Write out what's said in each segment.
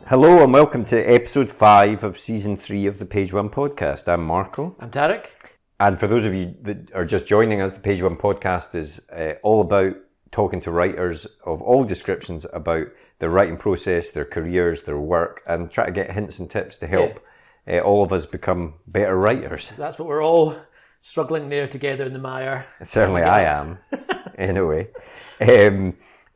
Hello and welcome to episode 5 of season 3 of the Page One podcast. I'm Marco. I'm Tarek. And for those of you that are just joining us, the Page One podcast is all about talking to writers of all descriptions about their writing process, their careers, their work, and try to get hints and tips to help all of us become better writers. That's what we're all struggling there together in the mire. Certainly I am, anyway.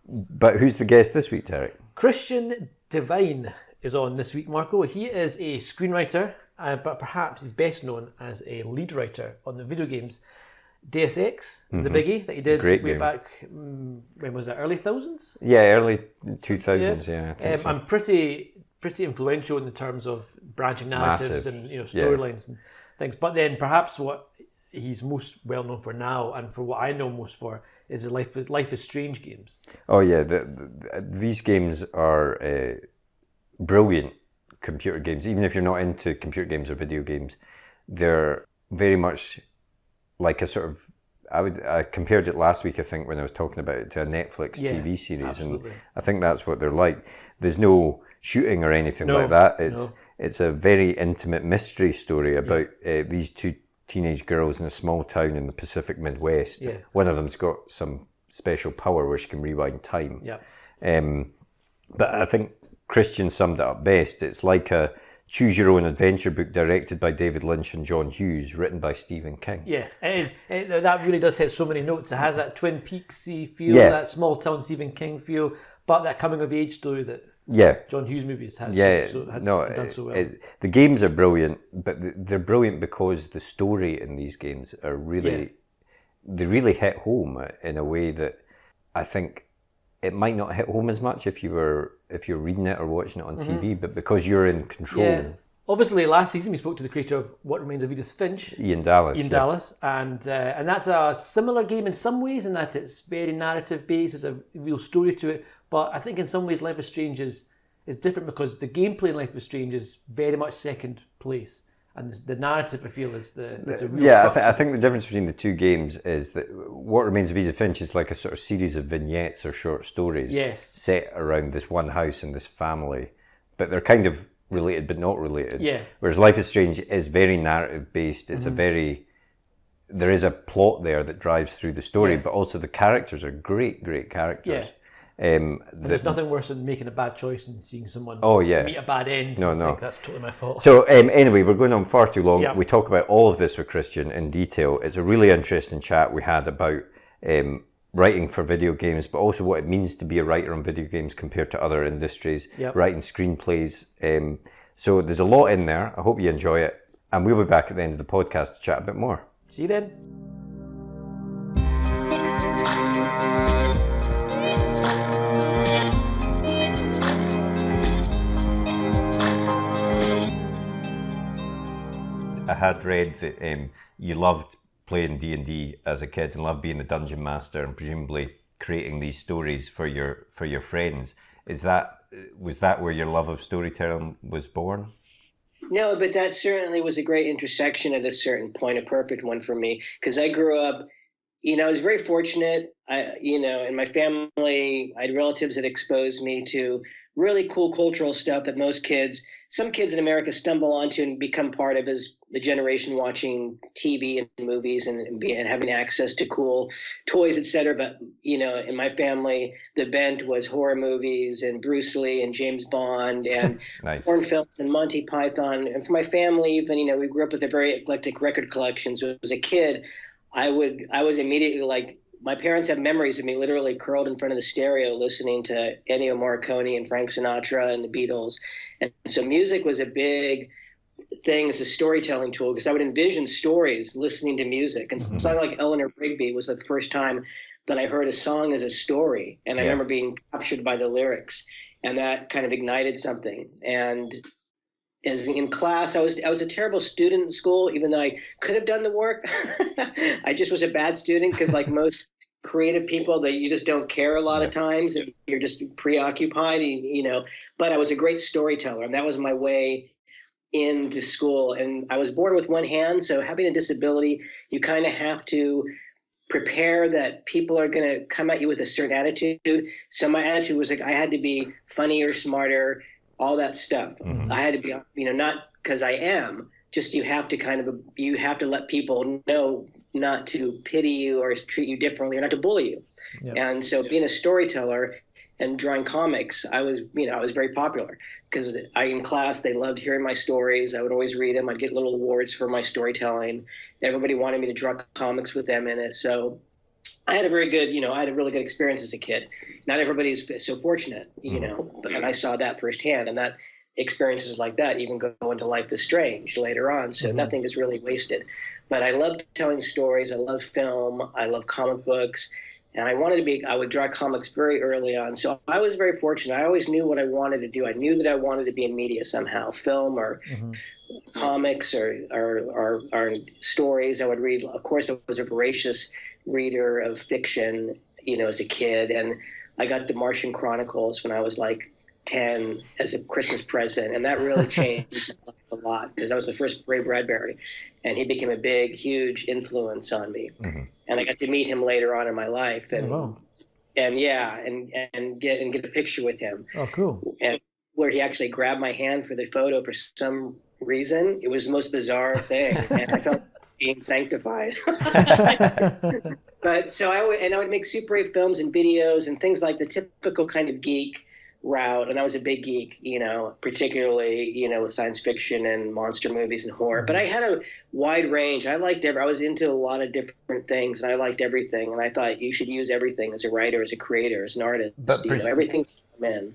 But who's the guest this week, Tarek? Christian Devine is on this week, Marco. He is a screenwriter, but perhaps he's best known as a lead writer on the video games Deus Ex, the biggie that he did way back, when was that, early thousands? Yeah, early 2000s, I think so. And pretty influential in the terms of branching narratives and storylines and things. But then perhaps what he's most well known for now, and for what I know most for, is the Life is Strange games. Oh yeah, these games are brilliant computer games. Even if you're not into computer games or video games, they're very much like a sort of, I compared it last week, I think, when I was talking about it, to a Netflix TV series. Absolutely. And I think that's what they're like. There's no shooting or anything like that. It's a very intimate mystery story about these two teenage girls in a small town in the Pacific Midwest. Yeah. One of them's got some special power where she can rewind time. Yeah. But I think Christian summed it up best. It's like a choose-your-own-adventure book directed by David Lynch and John Hughes, written by Stephen King. Yeah, it is. That really does hit so many notes. It has that Twin Peaks-y feel, that small-town Stephen King feel, but that coming-of-age story that John Hughes movies had done so well. The games are brilliant, but they're brilliant because the story in these games are really, they really hit home in a way that I think it might not hit home as much if you're reading it or watching it on TV, but because you're in control. Yeah. Obviously, last season we spoke to the creator of What Remains of Edith Finch, Ian Dallas, and that's a similar game in some ways in that it's very narrative based. There's a real story to it, but I think in some ways Life is Strange is different because the gameplay in Life is Strange is very much second place. And the narrative, I feel, is the real I think the difference between the two games is that What Remains of Edith Finch is like a sort of series of vignettes or short stories set around this one house and this family, but they're kind of related but not related. Yeah. Whereas Life is Strange is very narrative based. It's there is a plot there that drives through the story, but also the characters are great characters. Yeah. There's nothing worse than making a bad choice and seeing someone meet a bad end. No. I think that's totally my fault. So anyway, we're going on far too long. Yeah. We talk about all of this with Christian in detail. It's a really interesting chat we had about writing for video games, but also what it means to be a writer on video games compared to other industries, writing screenplays. So there's a lot in there. I hope you enjoy it. And we'll be back at the end of the podcast to chat a bit more. See you then. I had read that you loved playing D&D as a kid and loved being the dungeon master and presumably creating these stories for your friends. Was that where your love of storytelling was born? No, but that certainly was a great intersection at a certain point, a perfect one for me, because I grew up, I was very fortunate. In my family, I had relatives that exposed me to really cool cultural stuff that some kids in America stumble onto and become part of as the generation watching TV and movies and having access to cool toys, etc. But, in my family, the bent was horror movies and Bruce Lee and James Bond and porn films and Monty Python. And for my family, even, we grew up with a very eclectic record collection. So as a kid, I was immediately like, my parents have memories of me literally curled in front of the stereo listening to Ennio Morricone and Frank Sinatra and the Beatles. And so music was a big thing as a storytelling tool because I would envision stories listening to music. And a song like Eleanor Rigby was the first time that I heard a song as a story. And I remember being captured by the lyrics, and that kind of ignited something. And as in class, I was a terrible student in school, even though I could have done the work. I just was a bad student because, like most creative people, that you just don't care a lot of times, and you're just preoccupied, But I was a great storyteller, and that was my way into school, and I was born with one hand, so having a disability, you kind of have to prepare that people are going to come at you with a certain attitude. So my attitude was like, I had to be funnier, smarter, all that stuff. I had to be, not because I am, just you have to let people know not to pity you or treat you differently or not to bully you. Yep. And so being a storyteller and drawing comics, I was very popular because in class, they loved hearing my stories. I would always read them. I'd get little awards for my storytelling. Everybody wanted me to draw comics with them in it. So I had a really good experience as a kid. Not everybody's so fortunate, and I saw that firsthand, and that experiences like that even go into Life is Strange later on. So nothing is really wasted. But I loved telling stories. I love film. I love comic books. And I would draw comics very early on. So I was very fortunate. I always knew what I wanted to do. I knew that I wanted to be in media somehow, film or comics or stories. I would read. Of course, I was a voracious reader of fiction, as a kid. And I got the Martian Chronicles when I was like 10 as a Christmas present. And that really changed my life a lot because that was my first Ray Bradbury. And he became a big, huge influence on me. And I got to meet him later on in my life, and get a picture with him. Oh, cool! And where he actually grabbed my hand for the photo for some reason. It was the most bizarre thing, and I felt being sanctified. But so I would make Super 8 films and videos and things like the typical kind of geek route, and I was a big geek, particularly, with science fiction and monster movies and horror. But I had a wide range. I was into a lot of different things, and I liked everything. And I thought you should use everything as a writer, as a creator, as an artist. But everything's in.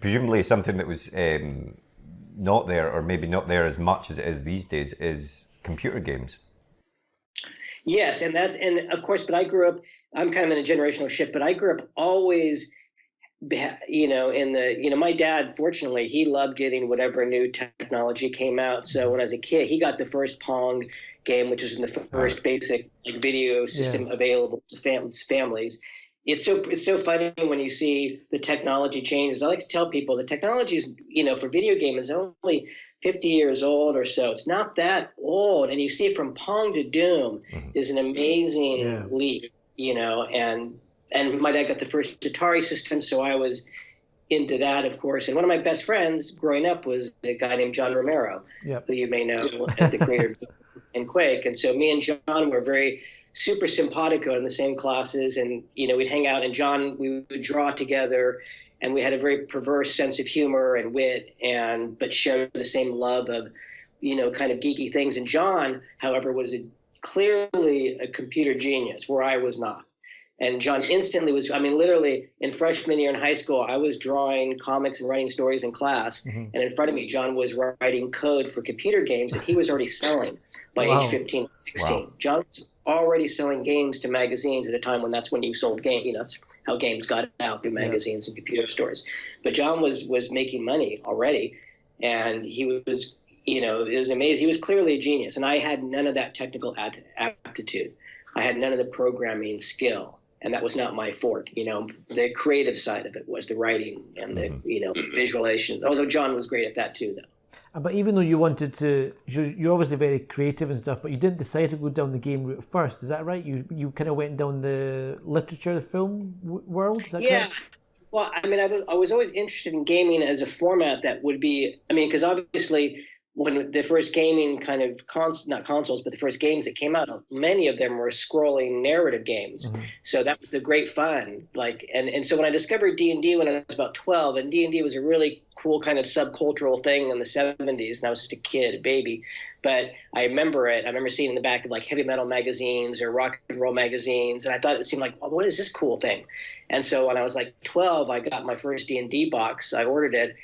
Presumably something that was not there, or maybe not there as much as it is these days, is computer games. Yes, and of course, but I grew up, I'm kind of in a generational shift, but I grew up always my dad, fortunately, he loved getting whatever new technology came out. So when I was a kid, he got the first Pong game, which was the first basic video system available to families. It's so funny when you see the technology changes. I like to tell people the technology is, for video game is only 50 years old or so. It's not that old. And you see from Pong to Doom is an amazing leap, and my dad got the first Atari system, so I was into that, of course. And one of my best friends growing up was a guy named John Romero, who you may know as the creator of Quake. And so me and John were very super simpatico in the same classes. And, we'd hang out, and we would draw together. And we had a very perverse sense of humor and wit, but shared the same love of, kind of geeky things. And John, however, was clearly a computer genius, where I was not. And John instantly literally in freshman year in high school, I was drawing comics and writing stories in class. And in front of me, John was writing code for computer games that he was already selling by age 15, 16. Wow. John was already selling games to magazines at a time when that's when you sold games. That's how games got out through magazines and computer stores. But John was making money already. And he was, it was amazing. He was clearly a genius. And I had none of that technical aptitude. I had none of the programming skill. And that was not my forte. The creative side of it was the writing and the visualization. Although John was great at that too, though. But even though you wanted to, you're obviously very creative and stuff, but you didn't decide to go down the game route first. Is that right? You kind of went down the literature, the film world. Is that correct? Well, I was always interested in gaming as a format that would be. Because obviously, when the first gaming kind of not consoles, but the first games that came out, many of them were scrolling narrative games. So that was the great fun. And so when I discovered D&D when I was about 12, and D&D was a really cool kind of subcultural thing in the 70s, and I was just a kid, a baby. But I remember it. I remember seeing it in the back of heavy metal magazines or rock and roll magazines, and I thought it seemed like, what is this cool thing? And so when I was 12, I got my first D&D box. I ordered it.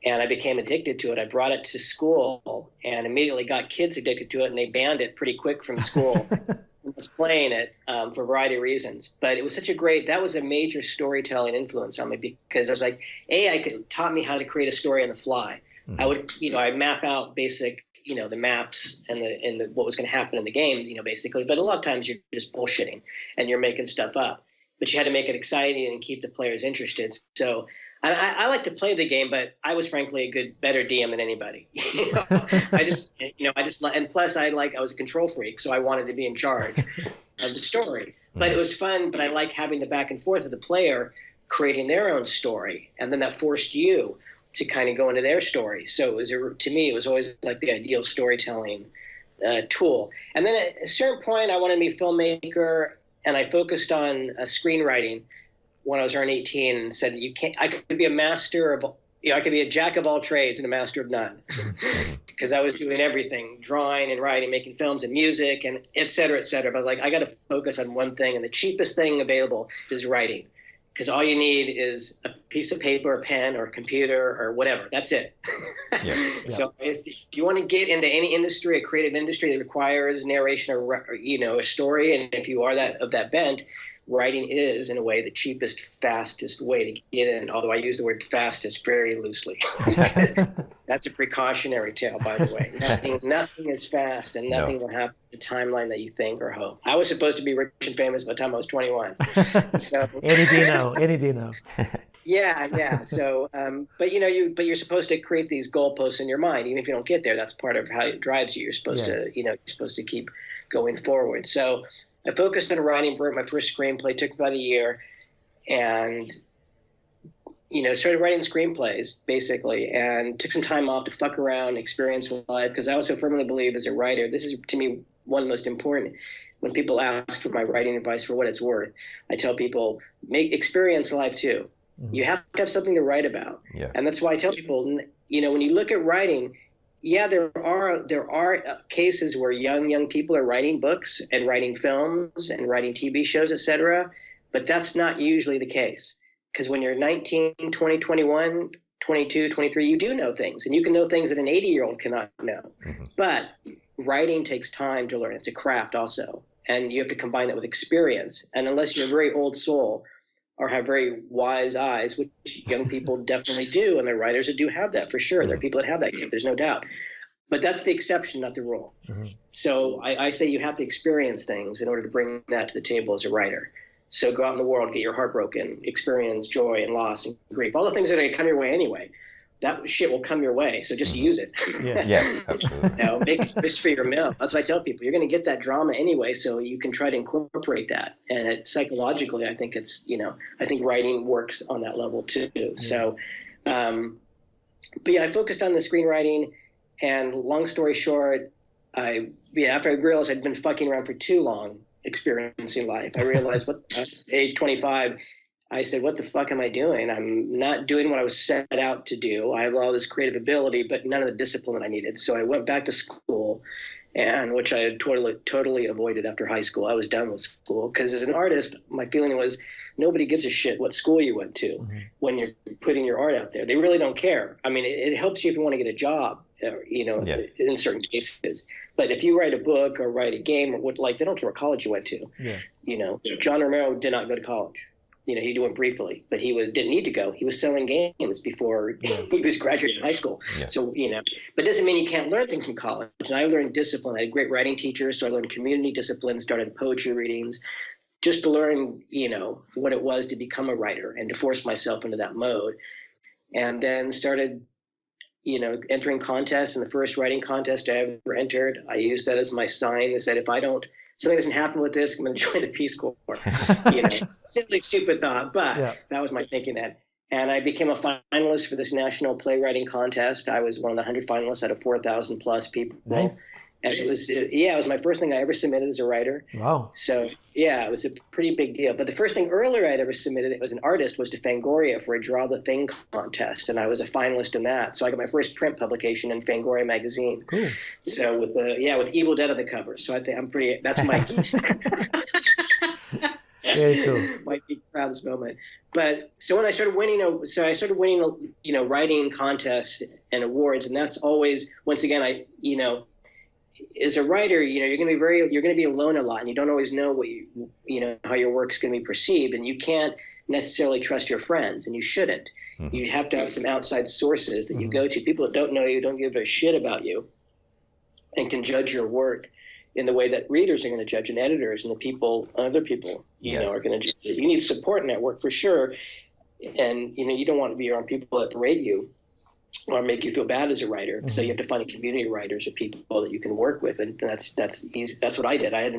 And I became addicted to it. I brought it to school and immediately got kids addicted to it, and they banned it pretty quick from school. I was playing it for a variety of reasons. But it was that was a major storytelling influence on me because I was it taught me how to create a story on the fly. I would, I'd map out basic, the maps and the what was going to happen in the game, basically. But a lot of times you're just bullshitting and you're making stuff up. But you had to make it exciting and keep the players interested. So And I like to play the game, but I was frankly a better DM than anybody. And plus I was a control freak, so I wanted to be in charge of the story. But it was fun, but I like having the back and forth of the player creating their own story. And then that forced you to kind of go into their story. So to me, it was always like the ideal storytelling tool. And then at a certain point, I wanted to be a filmmaker, and I focused on screenwriting when I was around 18, and said, I could be a master of, I could be a jack of all trades and a master of none. Because I was doing everything, drawing and writing, making films and music, and et cetera, et cetera. But I got to focus on one thing, and the cheapest thing available is writing. Because all you need is a piece of paper, a pen, or a computer, or whatever. That's it. Yeah. So if you want to get into any industry, a creative industry that requires narration or a story, and if you are of that bent, writing is, in a way, the cheapest, fastest way to get in. Although I use the word fastest very loosely. That's a precautionary tale, by the way. Nothing is fast, and nothing will happen in the timeline that you think or hope. I was supposed to be rich and famous by the time I was 21. So any day now. Yeah. So, but you're supposed to create these goalposts in your mind, even if you don't get there. That's part of how it drives you. You're supposed to keep going forward. So I focused on writing. Wrote my first screenplay. Took about a year, and started writing screenplays basically, and took some time off to fuck around, experience life. Because I also firmly believe, as a writer, this is to me one of the most important. When people ask for my writing advice, for what it's worth, I tell people, experience life too. Mm-hmm. You have to have something to write about, and that's why I tell people, when you look at writing. Yeah, there are cases where young people are writing books and writing films and writing TV shows, etc. But that's not usually the case. Because when you're 19, 20, 21, 22, 23, you do know things. And you can know things that an 80-year-old cannot know. Mm-hmm. But writing takes time to learn. It's a craft also. And you have to combine that with experience. And unless you're a very old soul or have very wise eyes, which young people definitely do, and there are writers that do have that for sure. There are people that have that gift, there's no doubt. But that's the exception, not the rule. Mm-hmm. So I say you have to experience things in order to bring that to the table as a writer. So go out in the world, get your heart broken, experience joy and loss and grief. All the things that are going to come your way anyway. That shit will come your way, so just use it. Yeah, absolutely. Make it just for your meal. That's what I tell people. You're going to get that drama anyway, so you can try to incorporate that. And psychologically, I think I think writing works on that level too. Yeah. So, but I focused on the screenwriting, and long story short, after I realized I'd been fucking around for too long experiencing life, I realized at age 25, I said, what the fuck am I doing? I'm not doing what I was set out to do. I have all this creative ability, but none of the discipline I needed. So I went back to school, and which I had totally avoided after high school. I was done with school because as an artist, my feeling was nobody gives a shit what school you went to when you're putting your art out there. They really don't care. I mean, it helps you if you want to get a job, in certain cases. But if you write a book or write a game or they don't care what college you went to. Yeah. John Romero did not go to college. He went briefly, but he didn't need to go. He was selling games before he was graduating high school. Yeah. So, but it doesn't mean you can't learn things from college. And I learned discipline. I had great writing teachers, so I learned community discipline, started poetry readings, just to learn, what it was to become a writer and to force myself into that mode. And then started, entering contests. And the first writing contest I ever entered, I used that as my sign that said, if something doesn't happen with this, I'm going to join the Peace Corps. Simply stupid thought, but that was my thinking then. And I became a finalist for this national playwriting contest. I was one of the 100 finalists out of 4,000 plus people. Nice. And it was my first thing I ever submitted as a writer. Wow. So it was a pretty big deal. But the first thing earlier I'd ever submitted as an artist was to Fangoria for a Draw the Thing contest, and I was a finalist in that. So I got my first print publication in Fangoria magazine. Cool. So with Evil Dead on the cover. So I think that's my very cool. My proudest moment. But so when I started winning, writing contests and awards, and that's always, once again, as a writer, you're going to be alone a lot, and you don't always know how your work's going to be perceived, and you can't necessarily trust your friends, and you shouldn't. Mm-hmm. You have to have some outside sources that you go to, people that don't know you, don't give a shit about you, and can judge your work in the way that readers are going to judge, and editors and other people, are going to judge it. You need a support network for sure. And, you don't want to be around people that berate you or make you feel bad as a writer. Mm-hmm. So you have to find a community of writers or people that you can work with. And that's easy. That's what I did. I had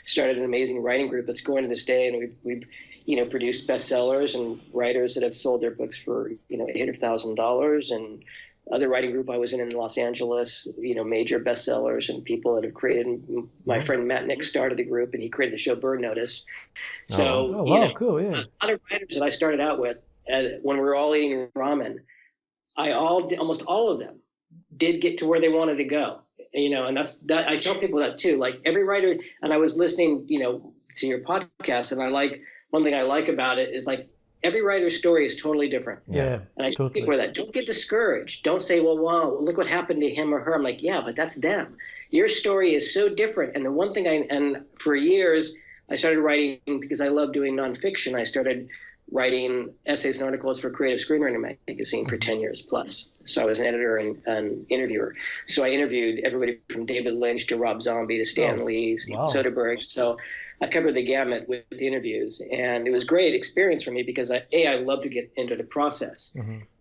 started an amazing writing group that's going to this day. And we've produced bestsellers and writers that have sold their books for, $800,000, and other writing group I was in Los Angeles, major bestsellers and people that have created. My friend Matt Nick started the group, and he created the show Bird Notice. So, cool, yeah. A lot of writers that I started out with, when we were all eating ramen, almost all of them did get to where they wanted to go. And that I tell people that too. Like every writer, and I was listening, to your podcast, and one thing I like about it is like, every writer's story is totally different. Yeah. And I tell people that. Don't get discouraged. Don't say, well, wow, look what happened to him or her. I'm like, yeah, but that's them. Your story is so different. And the one thing and for years, I started writing because I love doing nonfiction. I started writing essays and articles for Creative Screenwriter magazine for 10 years plus. So I was an editor and an interviewer. So I interviewed everybody from David Lynch to Rob Zombie to Stan Lee, Steven Soderbergh. So I covered the gamut with the interviews, and it was a great experience for me because I love to get into the process,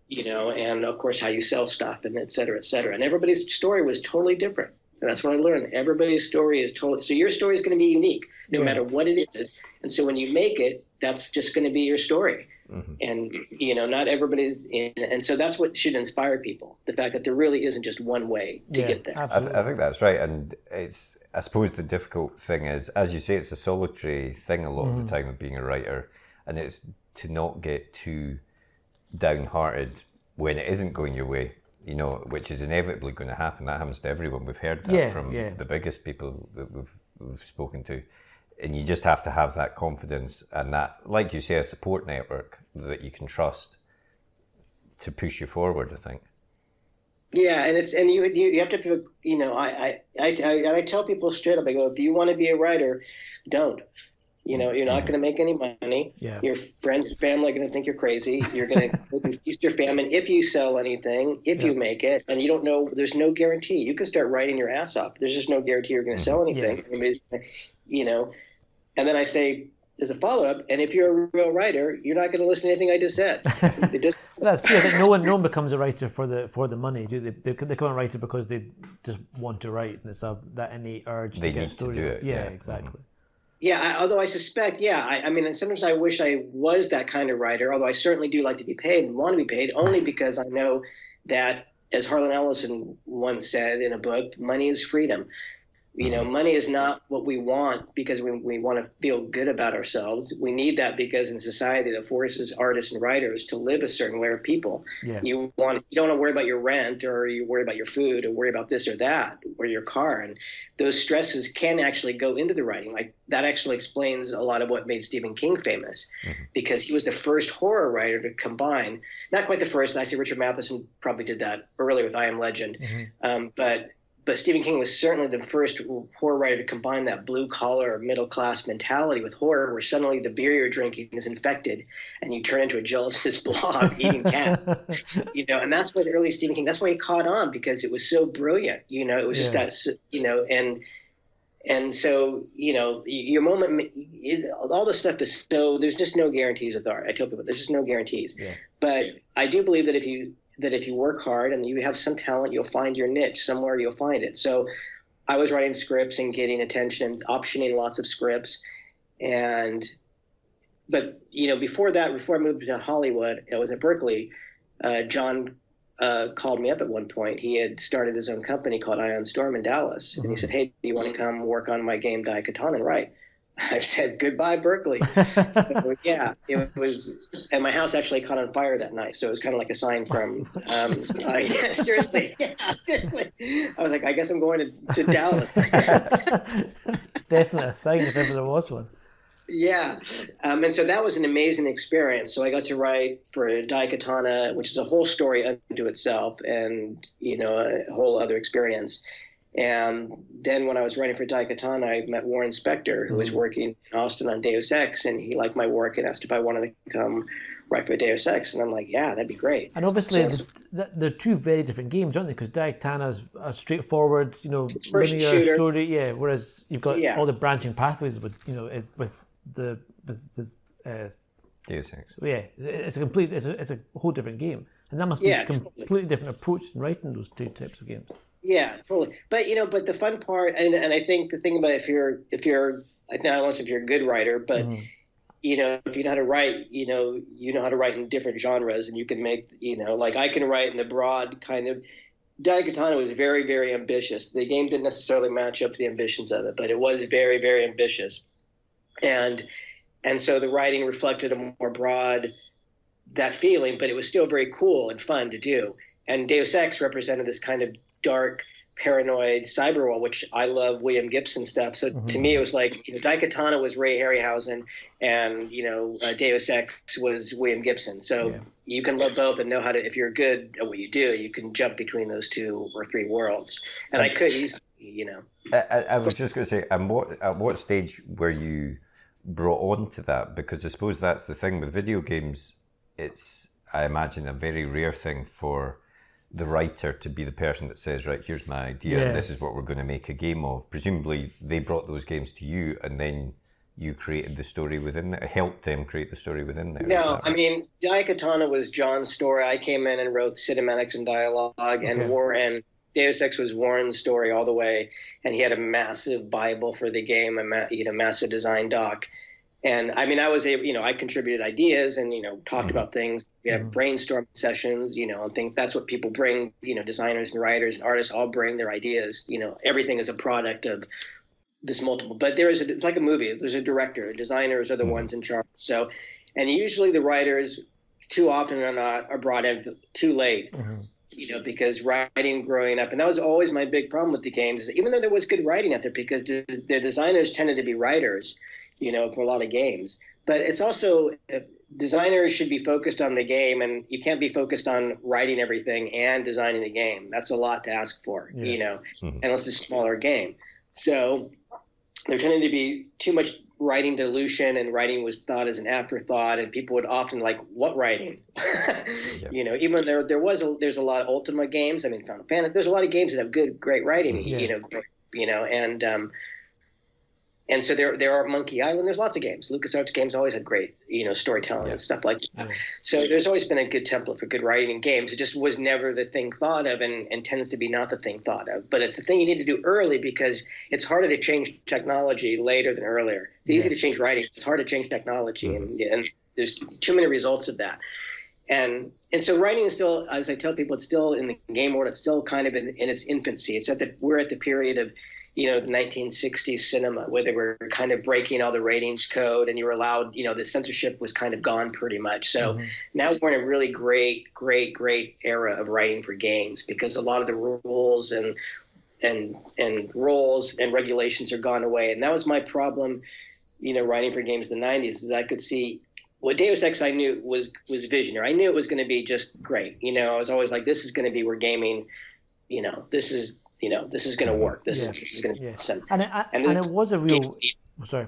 and of course how you sell stuff and et cetera, et cetera. And everybody's story was totally different. And that's what I learned. Everybody's story is totally, so your story is going to be unique no matter what it is. And so when you make it, that's just going to be your story. Mm-hmm. And, not everybody's and so that's what should inspire people. The fact that there really isn't just one way to get there. I think that's right. And I suppose the difficult thing is, as you say, it's a solitary thing a lot of the time of being a writer, and it's to not get too downhearted when it isn't going your way, which is inevitably going to happen. That happens to everyone. We've heard that from the biggest people that we've spoken to. And you just have to have that confidence and that, like you say, a support network that you can trust to push you forward, I think. Yeah, and you have to, I tell people straight up, I go, if you want to be a writer, don't. You're not going to make any money. Yeah. Your friends and family are going to think you're crazy. You're going to feast your famine if you sell anything, if you make it, and you don't know. There's no guarantee. You can start writing your ass off. There's just no guarantee you're going to sell anything. Yeah. And then I say, as a follow-up, and if you're a real writer, you're not going to listen to anything I just said. That's true. I think no one becomes a writer for the money, do they? They become a writer because they just want to write, and it's that innate urge to get a story. They need to do it. Yeah, exactly. Mm-hmm. Yeah, although I suspect, I mean, and sometimes I wish I was that kind of writer, although I certainly do like to be paid and want to be paid, only because I know that, as Harlan Ellison once said in a book, money is freedom. Money is not what we want because we want to feel good about ourselves. We need that because in society that forces artists and writers to live a certain way of people. Yeah. You don't want to worry about your rent, or you worry about your food, or worry about this or that, or your car. And those stresses can actually go into the writing. Like that actually explains a lot of what made Stephen King famous, because he was the first horror writer to combine, not quite the first, I say Richard Matheson probably did that earlier with I Am Legend, but Stephen King was certainly the first horror writer to combine that blue-collar, middle-class mentality with horror, where suddenly the beer you're drinking is infected and you turn into a gelatinous blob eating cats. And that's why the early Stephen King, that's why he caught on, because it was so brilliant. It was just that, and so, your moment, all this stuff is so, there's just no guarantees with art. I tell people there's just no guarantees. Yeah. But I do believe that if you work hard and you have some talent, you'll find your niche. Somewhere you'll find it. So I was writing scripts and getting attention and optioning lots of scripts. But before I moved to Hollywood, I was at Berkeley. John called me up at one point. He had started his own company called Ion Storm in Dallas. And he said, hey, do you want to come work on my game Daikatana and write? I said, goodbye, Berkeley. So, yeah, it was, and my house actually caught on fire that night. So it was kind of like a sign from, seriously. I was like, I guess I'm going to Dallas. Definitely a sign if ever there was one. Yeah. And so that was an amazing experience. So I got to write for Daikatana, which is a whole story unto itself, and, a whole other experience. And then when I was writing for Daikatana, I met Warren Spector, who was working in Austin on Deus Ex, and he liked my work and asked if I wanted to come write for Deus Ex. And I'm like, yeah, that'd be great. And obviously, they're two very different games, aren't they? Because Daikatana's a straightforward, linear story, whereas you've got all the branching pathways with, with the Deus Ex. Yeah, it's a whole different game, and that must be a completely different approach in writing those two types of games. Yeah, totally. But but the fun part, and I think the thing about if you're I don't want to say if you're a good writer, but if you know how to write, you know how to write in different genres, and you can make like I can write in the broad kind of. Daikatana was very, very ambitious. The game didn't necessarily match up to the ambitions of it, but it was very, very ambitious, and so the writing reflected a more broad that feeling, but it was still very cool and fun to do. And Deus Ex represented this kind of dark, paranoid cyber world, which I love William Gibson stuff. So to me, it was like Daikatana was Ray Harryhausen, and Deus Ex was William Gibson. So you can love both and know how to. If you're good at what you do, you can jump between those 2 or 3 worlds. And I could easily, I was just going to say, at what stage were you brought on to that? Because I suppose that's the thing with video games. It's, I imagine, a very rare thing for the writer to be the person that says, right, here's my idea, and this is what we're going to make a game of. Presumably, they brought those games to you, and then you created the story within there, helped them create the story within there. No, I mean, Daikatana was John's story. I came in and wrote cinematics and dialogue, and Deus Ex was Warren's story all the way, and he had a massive Bible for the game, a massive design doc. And I mean, I was able, I contributed ideas and, talked about things. We have brainstorm sessions, and things. That's what people bring, designers and writers and artists all bring their ideas. Everything is a product of this multiple. But it's like a movie. There's a director. Designers are the ones in charge. So, and usually the writers, too often or not, are brought in too late. Because writing growing up, and that was always my big problem with the games, even though there was good writing out there, because the designers tended to be writers, for a lot of games. But it's also, designers should be focused on the game, and you can't be focused on writing everything and designing the game. That's a lot to ask for, unless it's a smaller game. So there tended to be too much writing dilution, and writing was thought as an afterthought, and people would often like, what writing? Even there's a lot of Ultima games. I mean, Final Fantasy, there's a lot of games that have great writing, and so there are Monkey Island. There's lots of games. LucasArts games always had great, storytelling and stuff like that. So there's always been a good template for good writing in games. It just was never the thing thought of, and tends to be not the thing thought of. But it's a thing you need to do early, because it's harder to change technology later than earlier. It's easy to change writing. It's hard to change technology, and there's too many results of that. And so writing is still, as I tell people, it's still in the game world. It's still kind of in its infancy. We're at the period of the 1960s cinema, where they were kind of breaking all the ratings code, and you were allowed, the censorship was kind of gone pretty much. So now we're in a really great era of writing for games, because a lot of the rules and roles and regulations are gone away. And that was my problem, writing for games in the 90s, is I could see what Deus Ex I knew was visionary. I knew it was going to be just great. I was always like, this is going to be where gaming, this is going to work. This is going to be awesome. And it was a real. Sorry.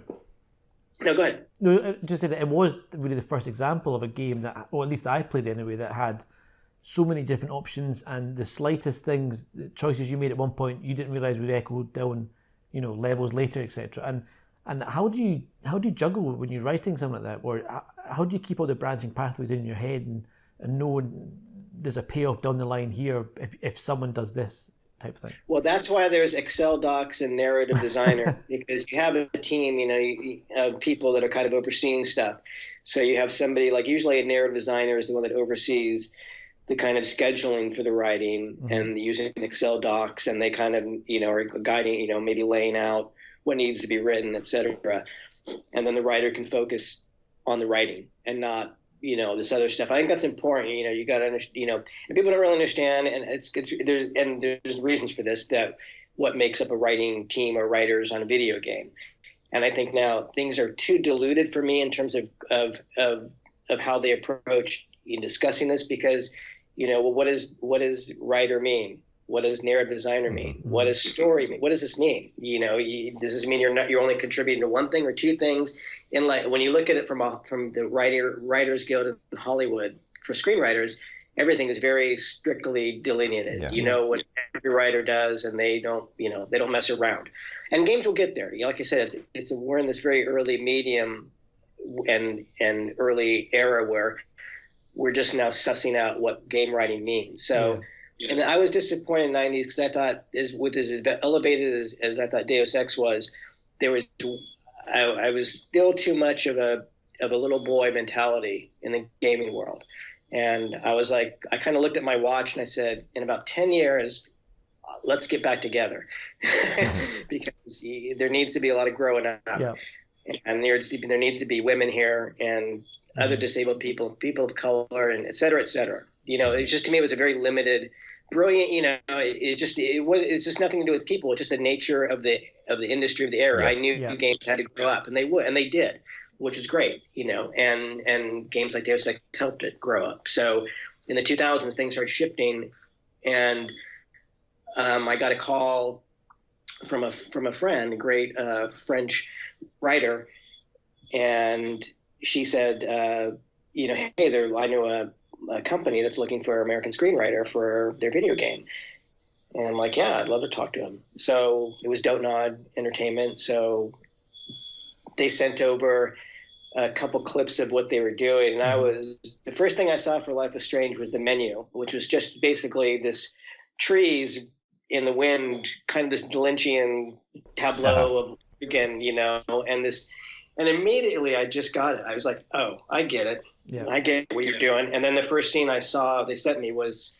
No, go ahead. No, just say that it was really the first example of a game that, or at least I played anyway, that had so many different options, and the slightest things, the choices you made at one point, you didn't realize would echo down, levels later, etc. And how do you juggle when you're writing something like that, or how do you keep all the branching pathways in your head and know there's a payoff down the line here if someone does this type thing? Well, that's why there's Excel docs and narrative designer, because you have a team, of people that are kind of overseeing stuff. So you have somebody, like usually a narrative designer is the one that oversees the kind of scheduling for the writing and using Excel docs, and they kind of, are guiding, maybe laying out what needs to be written, et cetera. And then the writer can focus on the writing and not, this other stuff. I think that's important. You got to understand, and people don't really understand, and there's reasons for this, that what makes up a writing team or writers on a video game. And I think now things are too diluted for me in terms of how they approach in discussing this, because, what does writer mean? What does narrative designer mean? What does story mean? What does this mean? Does this mean you're only contributing to one thing or two things? When you look at it from the Writers Guild in Hollywood, for screenwriters, everything is very strictly delineated. What every writer does, and they don't mess around. And games will get there. Like I said, we're in this very early medium and early era where we're just now sussing out what game writing means. So, and I was disappointed in the 90s because I thought, with as elevated as I thought Deus Ex was, I was still too much of a little boy mentality in the gaming world. And I was like, I kind of looked at my watch and I said, in about 10 years, let's get back together because there needs to be a lot of growing up. Yeah. And there needs to be women here and other disabled people of color, and et cetera, et cetera. You know, it's just, to me, it was a very limited, brilliant, you know, it's just nothing to do with people. It's just the nature of the industry of the era. Yeah. I knew games had to grow up, and they did, which is great, you know, and games like Deus Ex helped it grow up. So in the 2000s, things started shifting, and I got a call from a friend, a great French writer, and she said, you know, hey, I know a company that's looking for an American screenwriter for their video game. And I'm like, yeah, I'd love to talk to him. So it was DontNod Entertainment. So they sent over a couple clips of what they were doing. And the first thing I saw for Life is Strange was the menu, which was just basically this trees in the wind, kind of this Lynchian tableau of, again, you know, and immediately I just got it. I was like, oh, I get it. Yeah. I get what you're doing. And then the first scene I saw they sent me was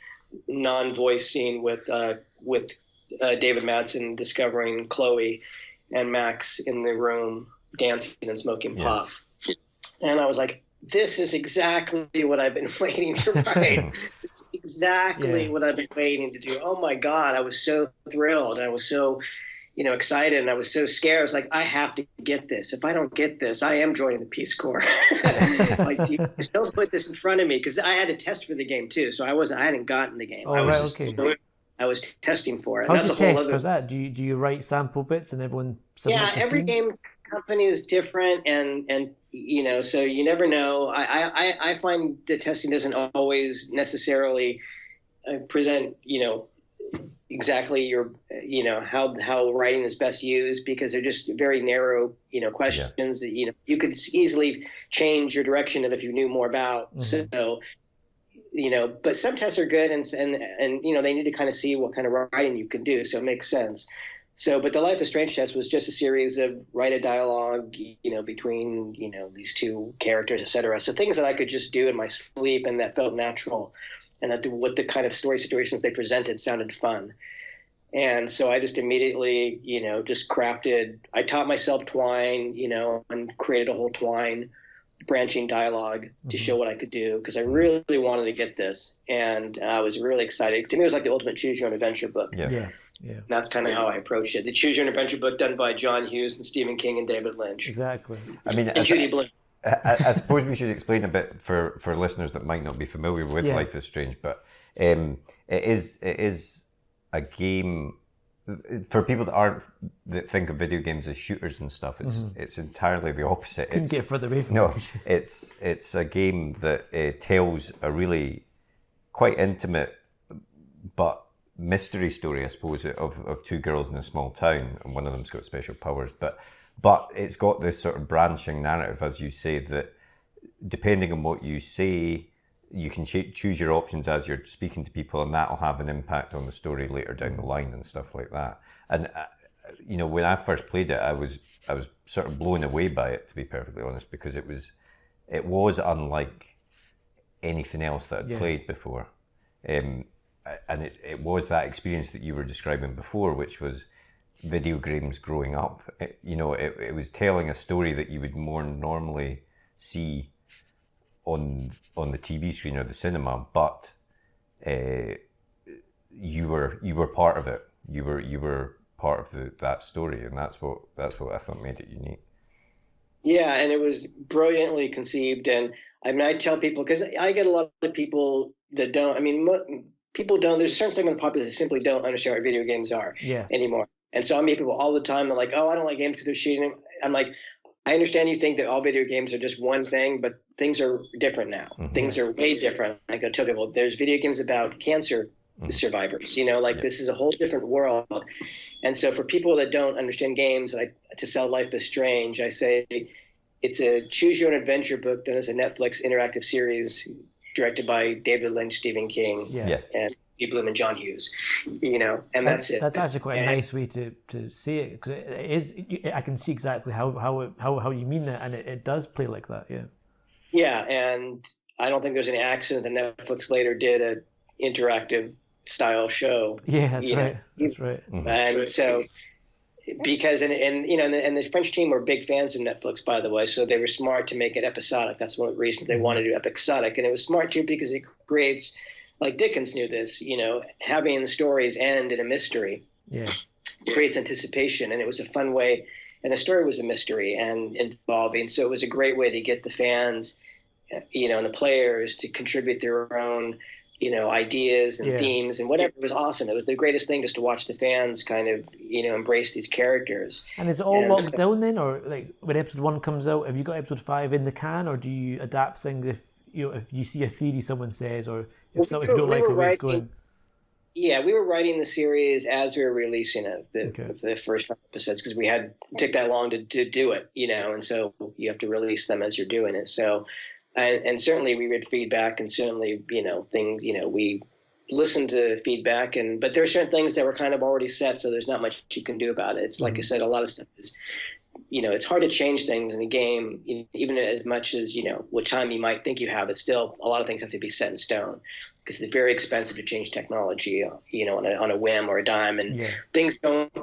non-voice scene with David Madsen discovering Chloe and Max in the room dancing and smoking puff. And I was like, this is exactly what I've been waiting to write. This is exactly what I've been waiting to do. Oh my God, I was so thrilled. I was so, you know, excited, and I was so scared. I was like, I have to get this. If I don't get this, I am joining the Peace Corps. Like, just don't put this in front of me, because I had to test for the game too. So I hadn't gotten the game. Oh, I was testing for it. How do you test for that? Do you write sample bits and everyone submits a every scene? game company is different, and you know, so you never know. I find the testing doesn't always necessarily present, you know, exactly your, you know, how writing is best used, because they're just very narrow, you know, questions that, you know, you could easily change your direction of if you knew more about. So, you know, but some tests are good, and you know, they need to kind of see what kind of writing you can do, so it makes sense. So, but the Life is Strange test was just a series of write a dialogue, you know, between, you know, these two characters, et cetera. So things that I could just do in my sleep and that felt natural, and that what the kind of story situations they presented sounded fun. And so I just immediately, you know, just I taught myself Twine, you know, and created a whole Twine branching dialogue to show what I could do, because I really wanted to get this. And I was really excited. To me, it was like the ultimate choose your own adventure book. Yeah. And that's kind of how I approached it. The choose your own adventure book done by John Hughes and Stephen King and David Lynch. Exactly. I mean, and Judy Blume. I suppose we should explain a bit for listeners that might not be familiar with Life is Strange, but it is a game for people that think of video games as shooters and stuff. It's entirely the opposite. Couldn't get further away from it. It's a game that tells a really quite intimate but mystery story, I suppose, of two girls in a small town, and one of them's got special powers, but it's got this sort of branching narrative, as you say, that depending on what you say, you can choose your options as you're speaking to people, and that'll have an impact on the story later down the line and stuff like that. And you know, when I first played it, I was sort of blown away by it, to be perfectly honest, because it was unlike anything else that I'd played before. And it was that experience that you were describing before, which was video games growing up. It was telling a story that you would more normally see on the TV screen or the cinema, but you were part of it. You were part of that story, and that's what I thought made it unique. Yeah, and it was brilliantly conceived. And I mean, I tell people, because I get a lot of people that don't. I mean, people don't. There's a certain segment of the populace that simply don't understand what video games are anymore. And so I meet people all the time. They're like, "Oh, I don't like games because they're shooting." I'm like, I understand you think that all video games are just one thing, but things are different now. Mm-hmm. Things are way different. Like I tell people, there's video games about cancer survivors. This is a whole different world. And so for people that don't understand games, to sell Life is Strange, I say, it's a choose your own adventure book done as a Netflix interactive series directed by David Lynch, Stephen King, and Steve Bloom and John Hughes. And that's it. That's actually quite a nice way to say it, because it is. I can see exactly how you mean that, and it does play like that. Yeah. Yeah, and I don't think there's any accident that Netflix later did an interactive style show. Yeah, that's right. That's right. Mm-hmm. And so, because and the French team were big fans of Netflix, by the way, so they were smart to make it episodic. That's one of the reasons they wanted to do episodic, and it was smart too because it creates, like Dickens knew this, having the stories end in a mystery. Yeah, creates anticipation, and it was a fun way. And the story was a mystery and involving, so it was a great way to get the fans, and the players to contribute their own, ideas and themes and whatever. It was awesome. It was the greatest thing just to watch the fans kind of, embrace these characters. And is it all locked down then, or like when episode 1 comes out, have you got episode 5 in the can, or do you adapt things if you see a theory someone says, or if you don't like where it's going? Yeah, we were writing the series as we were releasing it, the first 5 episodes, because we had take that long to do it, and so you have to release them as you're doing it. So, and certainly we read feedback, and certainly, things, we listened to feedback, but there are certain things that were kind of already set, so there's not much you can do about it. It's like I said, a lot of stuff is, it's hard to change things in a game, even as much as, what time you might think you have. It's still, a lot of things have to be set in stone, because it's very expensive to change technology, on a whim or a dime. And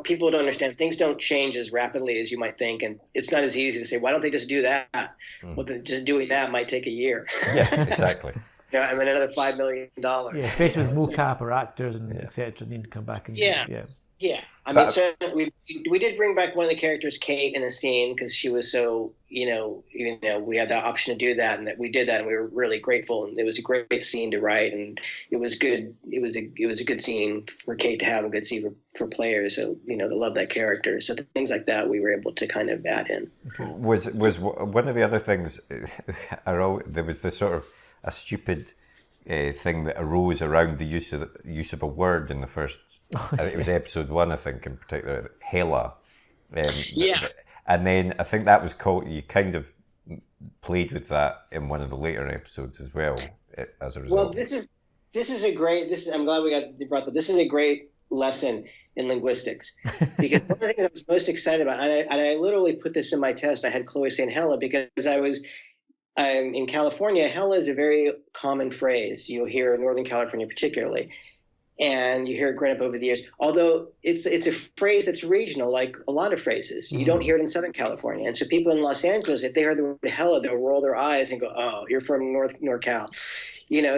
people don't understand, things don't change as rapidly as you might think. And it's not as easy to say, why don't they just do that? Well, then just doing that might take a year. Yeah, exactly. Another $5 million. Yeah, especially with mocap or actors and etc. need to come back and Yeah. I mean, so we did bring back one of the characters, Kate, in a scene because she was so, we had the option to do that, and that we did that, and we were really grateful. And it was a great scene to write, and it was good. It was a good scene for Kate to have, a good scene for players, so that love that character. So things like that we were able to kind of add in. Was one of the other things? There was this sort of a stupid thing that arose around the use of a word in the first. It was episode 1, I think, in particular, Hela. And then I think that was called. You kind of played with that in one of the later episodes as well. As a result. Well, this is a great. I'm glad you brought that. This is a great lesson in linguistics, because one of the things I was most excited about, and I literally put this in my test. I had Chloe saying Hela because I'm in California. Hela is a very common phrase. You'll hear in Northern California particularly, and you hear it growing up over the years. Although it's a phrase that's regional, like a lot of phrases. You don't hear it in Southern California. And so people in Los Angeles, if they heard the word Hela, they'll roll their eyes and go, "Oh, you're from NorCal."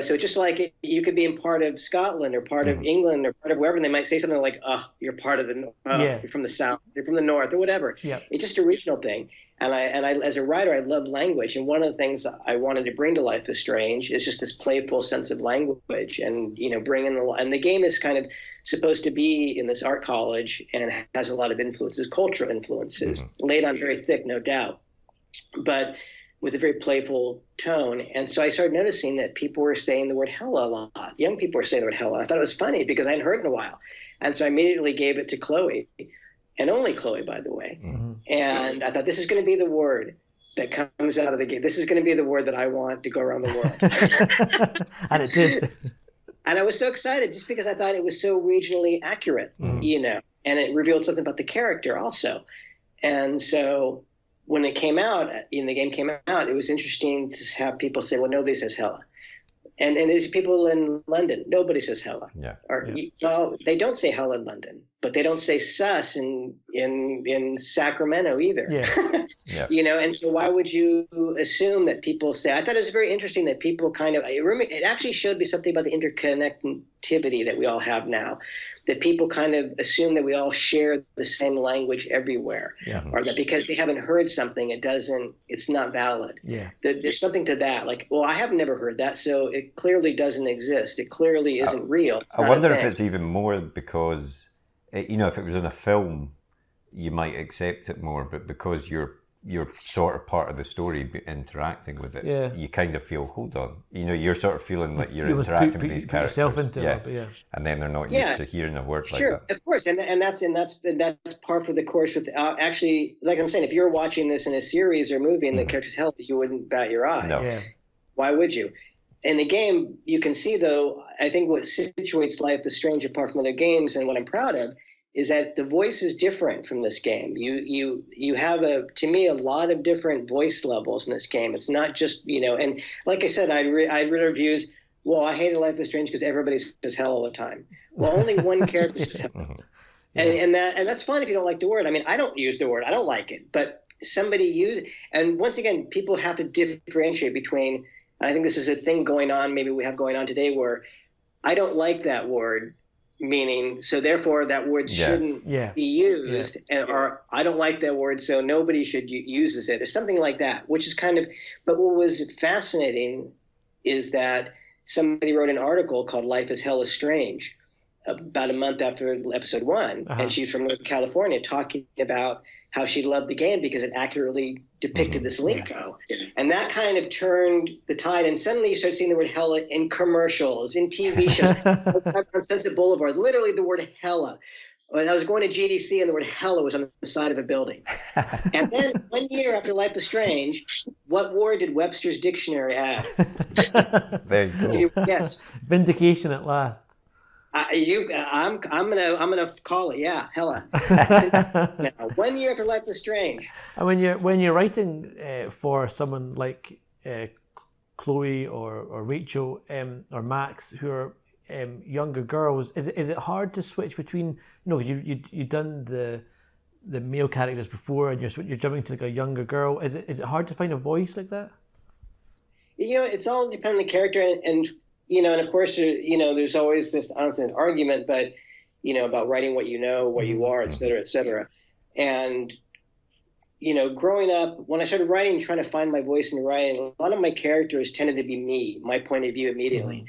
So just like you could be in part of Scotland or part of England or part of wherever, and they might say something like, "Oh, you're part of you're from the South, you're from the North," or whatever. Yeah. It's just a regional thing. And I, as a writer, I love language. And one of the things I wanted to bring to Life is Strange is just this playful sense of language, and bring in and the game is kind of supposed to be in this art college and has a lot of influences, cultural influences, laid on very thick, no doubt, but with a very playful tone. And so I started noticing that people were saying the word Hela a lot. Young people were saying the word Hela. I thought it was funny because I hadn't heard it in a while. And so I immediately gave it to Chloe, and only Chloe, by the way. And I thought, this is going to be the word that comes out of the game. This is going to be the word that I want to go around the world. And it did. And I was so excited just because I thought it was so regionally accurate, and it revealed something about the character also. And so when it came out, the game came out, it was interesting to have people say, well, nobody says Hela. And there's people in London, nobody says Hela. Well, they don't say Hela in London, but they don't say sus in Sacramento either. And so why would you assume that people say? I thought it was very interesting that people kind of. It actually showed me something about the interconnectivity that we all have now. That people kind of assume that we all share the same language everywhere, or that because they haven't heard something, it's not valid. There's something to that. Like, well, I have never heard that, so it clearly doesn't exist. It clearly isn't real. I wonder if it's even more because, if it was in a film, you might accept it more, but because you're you're sort of part of the story, interacting with it, you kind of feel, hold on, you're sort of feeling like you're interacting with these characters, yourself into it, and then they're not used to hearing a word like that. Sure, of course, and that's par for the course with actually, like I'm saying, if you're watching this in a series or movie and the character's healthy, you wouldn't bat your eye. No. Yeah. Why would you? In the game, you can see, though, I think what situates Life is Strange apart from other games, and what I'm proud of, is that the voice is different from this game. You have to me, a lot of different voice levels in this game. It's not just, and like I said, I read reviews, well, I hated Life is Strange because everybody says hell all the time. Well, only one character says hell. And that's fine if you don't like the word. I mean, I don't use the word. I don't like it. But somebody used, and once again, people have to differentiate between, I think this is a thing going on, maybe we have going on today, where I don't like that word, meaning, so therefore that word shouldn't be used, or I don't like that word, so nobody should uses it, or something like that, which is kind of, but what was fascinating is that somebody wrote an article called Life is Hell is Strange about a month after episode 1, and she's from Northern California, talking about how she loved the game because it accurately depicted this lingo. And that kind of turned the tide, and suddenly you start seeing the word hella in commercials, in TV shows, on Sunset Boulevard, literally the word hella. I was going to GDC and the word hella was on the side of a building. And then 1 year after Life is Strange, what word did Webster's Dictionary add? There you go. Yes. Vindication at last. I'm gonna call it, hella. Now, 1 year after Life is Strange. And when you're writing for someone like Chloe or Rachel or Max, who are younger girls, is it hard to switch between, because you've done the male characters before, and you're jumping to like a younger girl? Is it hard to find a voice like that? It's all depending on the character, and and of course, there's always this constant argument, but, about writing what you know, what you are, et cetera, et cetera. And, growing up, when I started writing, trying to find my voice in writing, a lot of my characters tended to be me, my point of view immediately.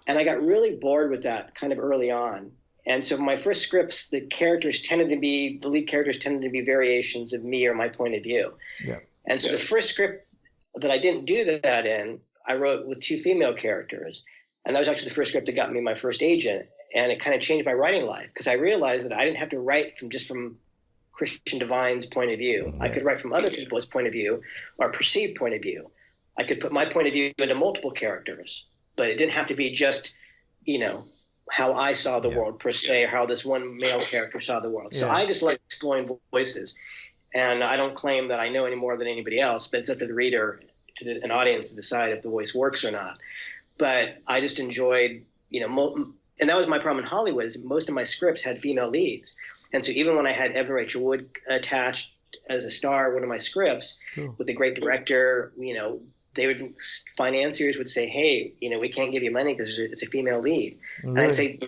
And I got really bored with that kind of early on. And so my first scripts, the lead characters tended to be variations of me or my point of view. Yeah. And so the first script that I didn't do that in, I wrote with 2 female characters. And that was actually the first script that got me my first agent. And it kind of changed my writing life, because I realized that I didn't have to write from Christian Divine's point of view. I could write from other people's point of view or perceived point of view. I could put my point of view into multiple characters, but it didn't have to be just, how I saw the world per se, or how this one male character saw the world. So I just like exploring voices. And I don't claim that I know any more than anybody else, but it's up to the reader, to an audience, to decide if the voice works or not. But I just enjoyed, and that was my problem in Hollywood, is most of my scripts had female leads. And so even when I had Evan Rachel Wood attached as a star, one of my scripts, with a great director, financiers would say, hey, we can't give you money because it's a female lead. And I'd say,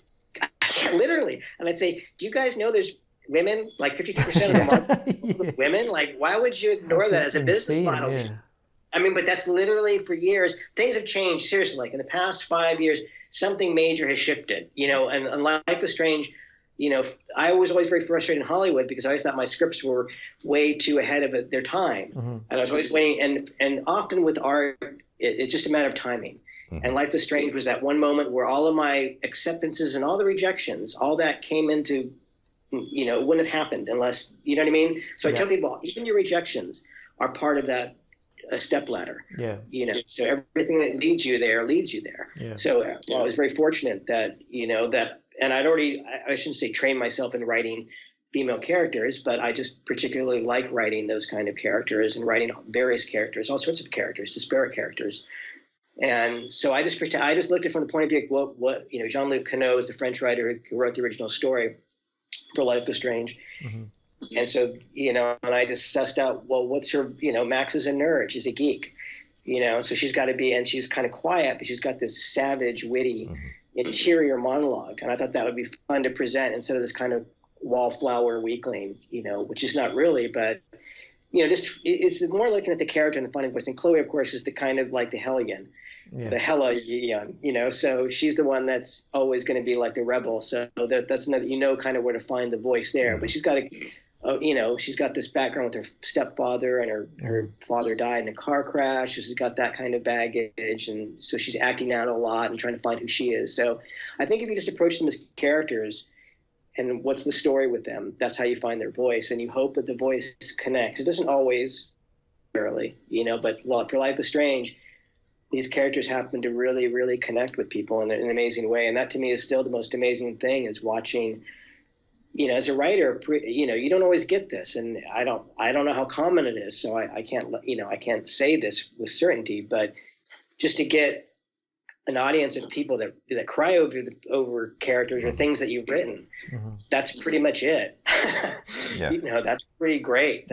literally, and I'd say, do you guys know there's women, like 52% of them are women? Like, why would you ignore that as a business model? I mean, but that's literally, for years, things have changed. Seriously, like in the past 5 years, something major has shifted, and Life is Strange, I was always very frustrated in Hollywood because I always thought my scripts were way too ahead of their time. And I was always waiting, and often with art, it's just a matter of timing. And Life is Strange was that one moment where all of my acceptances and all the rejections, all that came into, it wouldn't have happened unless, you know what I mean? So I tell people, even your rejections are part of that step ladder. So everything that leads you there. So I was very fortunate that and I shouldn't say train myself in writing female characters, but I just particularly like writing those kind of characters and writing various characters, all sorts of characters, disparate characters. And so I just looked at it from the point of view of what Jean-Luc Queneau is the French writer who wrote the original story for Life is Strange. And so, and I just sussed out, well, what's her, Max is a nerd. She's a geek, so she's got to be, and she's kind of quiet, but she's got this savage, witty interior monologue. And I thought that would be fun to present instead of this kind of wallflower weakling, which is not really, but, just it's more looking at the character and the funny voice. And Chloe, of course, is the kind of like the hellion. The Hellion, so she's the one that's always going to be like the rebel. So that's another, kind of where to find the voice there. But she's got she's got this background with her stepfather, and her father died in a car crash. So she's got that kind of baggage, and so she's acting out a lot and trying to find who she is. So I think if you just approach them as characters, and what's the story with them, that's how you find their voice, and you hope that the voice connects. It doesn't always, really, but for Life is Strange, these characters happen to really, really connect with people in an amazing way. And that to me is still the most amazing thing, is watching, as a writer, you don't always get this. And I don't know how common it is. So I can't say this with certainty, but just to get an audience of people that cry over characters or things that you've written, that's pretty much it. Yeah. That's pretty great.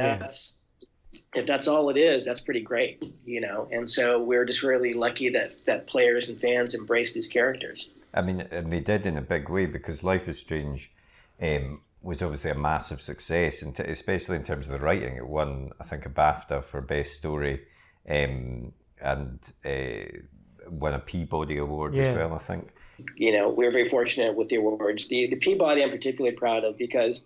If that's all it is, that's pretty great, And so we're just really lucky that players and fans embrace these characters. I mean, and they did in a big way, because Life is Strange was obviously a massive success, and especially in terms of the writing. It won, I think, a BAFTA for Best Story, and won a Peabody Award as well, I think. We're very fortunate with the awards. The Peabody I'm particularly proud of, because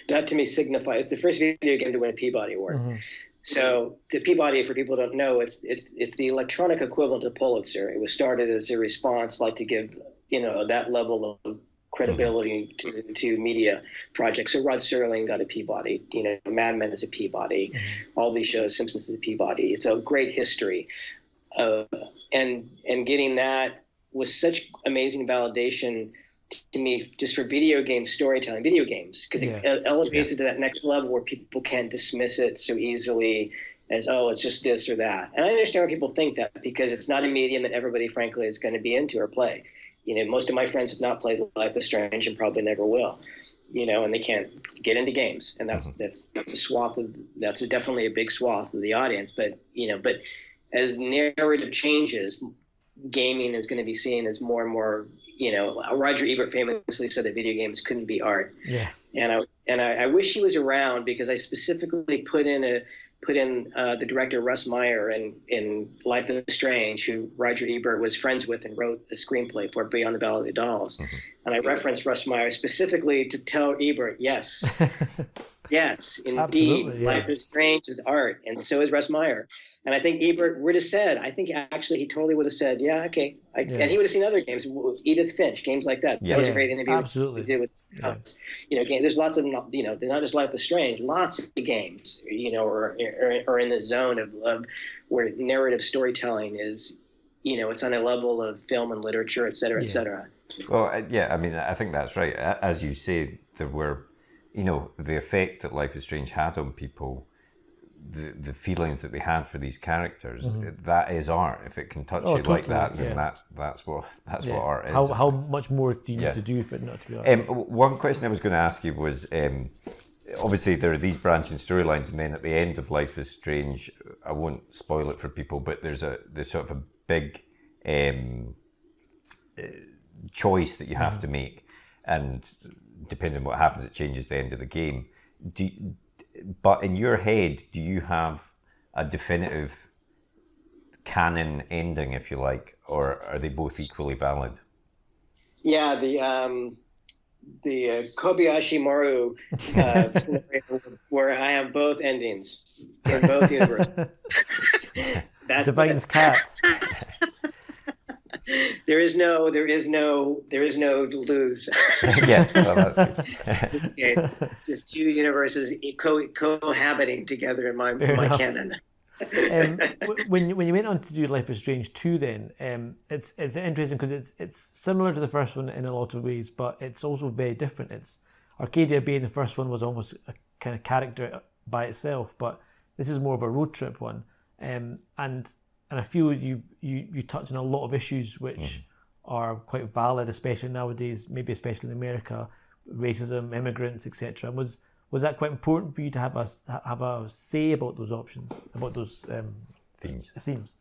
that to me signifies the first video game to win a Peabody Award. So the Peabody, for people who don't know, it's the electronic equivalent of Pulitzer. It was started as a response, to give that level of credibility to media projects. So Rod Serling got a Peabody. Mad Men is a Peabody. All these shows, Simpsons is a Peabody. It's a great history, and getting that was such amazing validation to me, just for video game storytelling, video games, because it elevates it to that next level where people can't dismiss it so easily as, it's just this or that. And I understand why people think that, because it's not a medium that everybody, frankly, is going to be into or play. Most of my friends have not played Life is Strange and probably never will, and they can't get into games. And that's a swath of, that's definitely a big swath of the audience. But as narrative changes, gaming is going to be seen as more and more, Roger Ebert famously said that video games couldn't be art. Yeah. And I wish he was around, because I specifically put in the director Russ Meyer in Life is Strange, who Roger Ebert was friends with and wrote a screenplay for Beyond the Valley of the Dolls. And I referenced Russ Meyer specifically to tell Ebert, yes, indeed, Life is Strange is art, and so is Russ Meyer. And I think Ebert would have said, I think actually he totally would have said, yeah, okay. And he would have seen other games, Edith Finch, games like that. That was a great interview. Absolutely. He did with there's lots of, not just Life is Strange, lots of games, or in the zone of where narrative storytelling is, it's on a level of film and literature, et cetera, et cetera. Well, I mean, I think that's right. As you say, there were, the effect that Life is Strange had on people, the feelings that they had for these characters, that is art. If it can touch you totally, like that, then that's what art is. How much more do you need to do for it not to be art? One question I was going to ask you was, obviously there are these branching storylines, and then at the end of Life is Strange, I won't spoil it for people, but there's sort of a big choice that you have to make, and depending on what happens, it changes the end of the game. But in your head, do you have a definitive canon ending, if you like, or are they both equally valid? Yeah, the Kobayashi Maru scenario, where I have both endings in both universes. Divine's cat. There is no lose. Yeah, well, that's good. It's just two universes cohabiting together in my canon. When you went on to do Life is Strange 2, then it's interesting because it's similar to the first one in a lot of ways, but it's also very different. It's Arcadia Bay in the first one was almost a kind of character by itself, but this is more of a road trip one, and I feel you touch on a lot of issues which are quite valid, especially nowadays, maybe especially in America, racism, immigrants, etc. Was that quite important for you to have a say about those options, about those themes?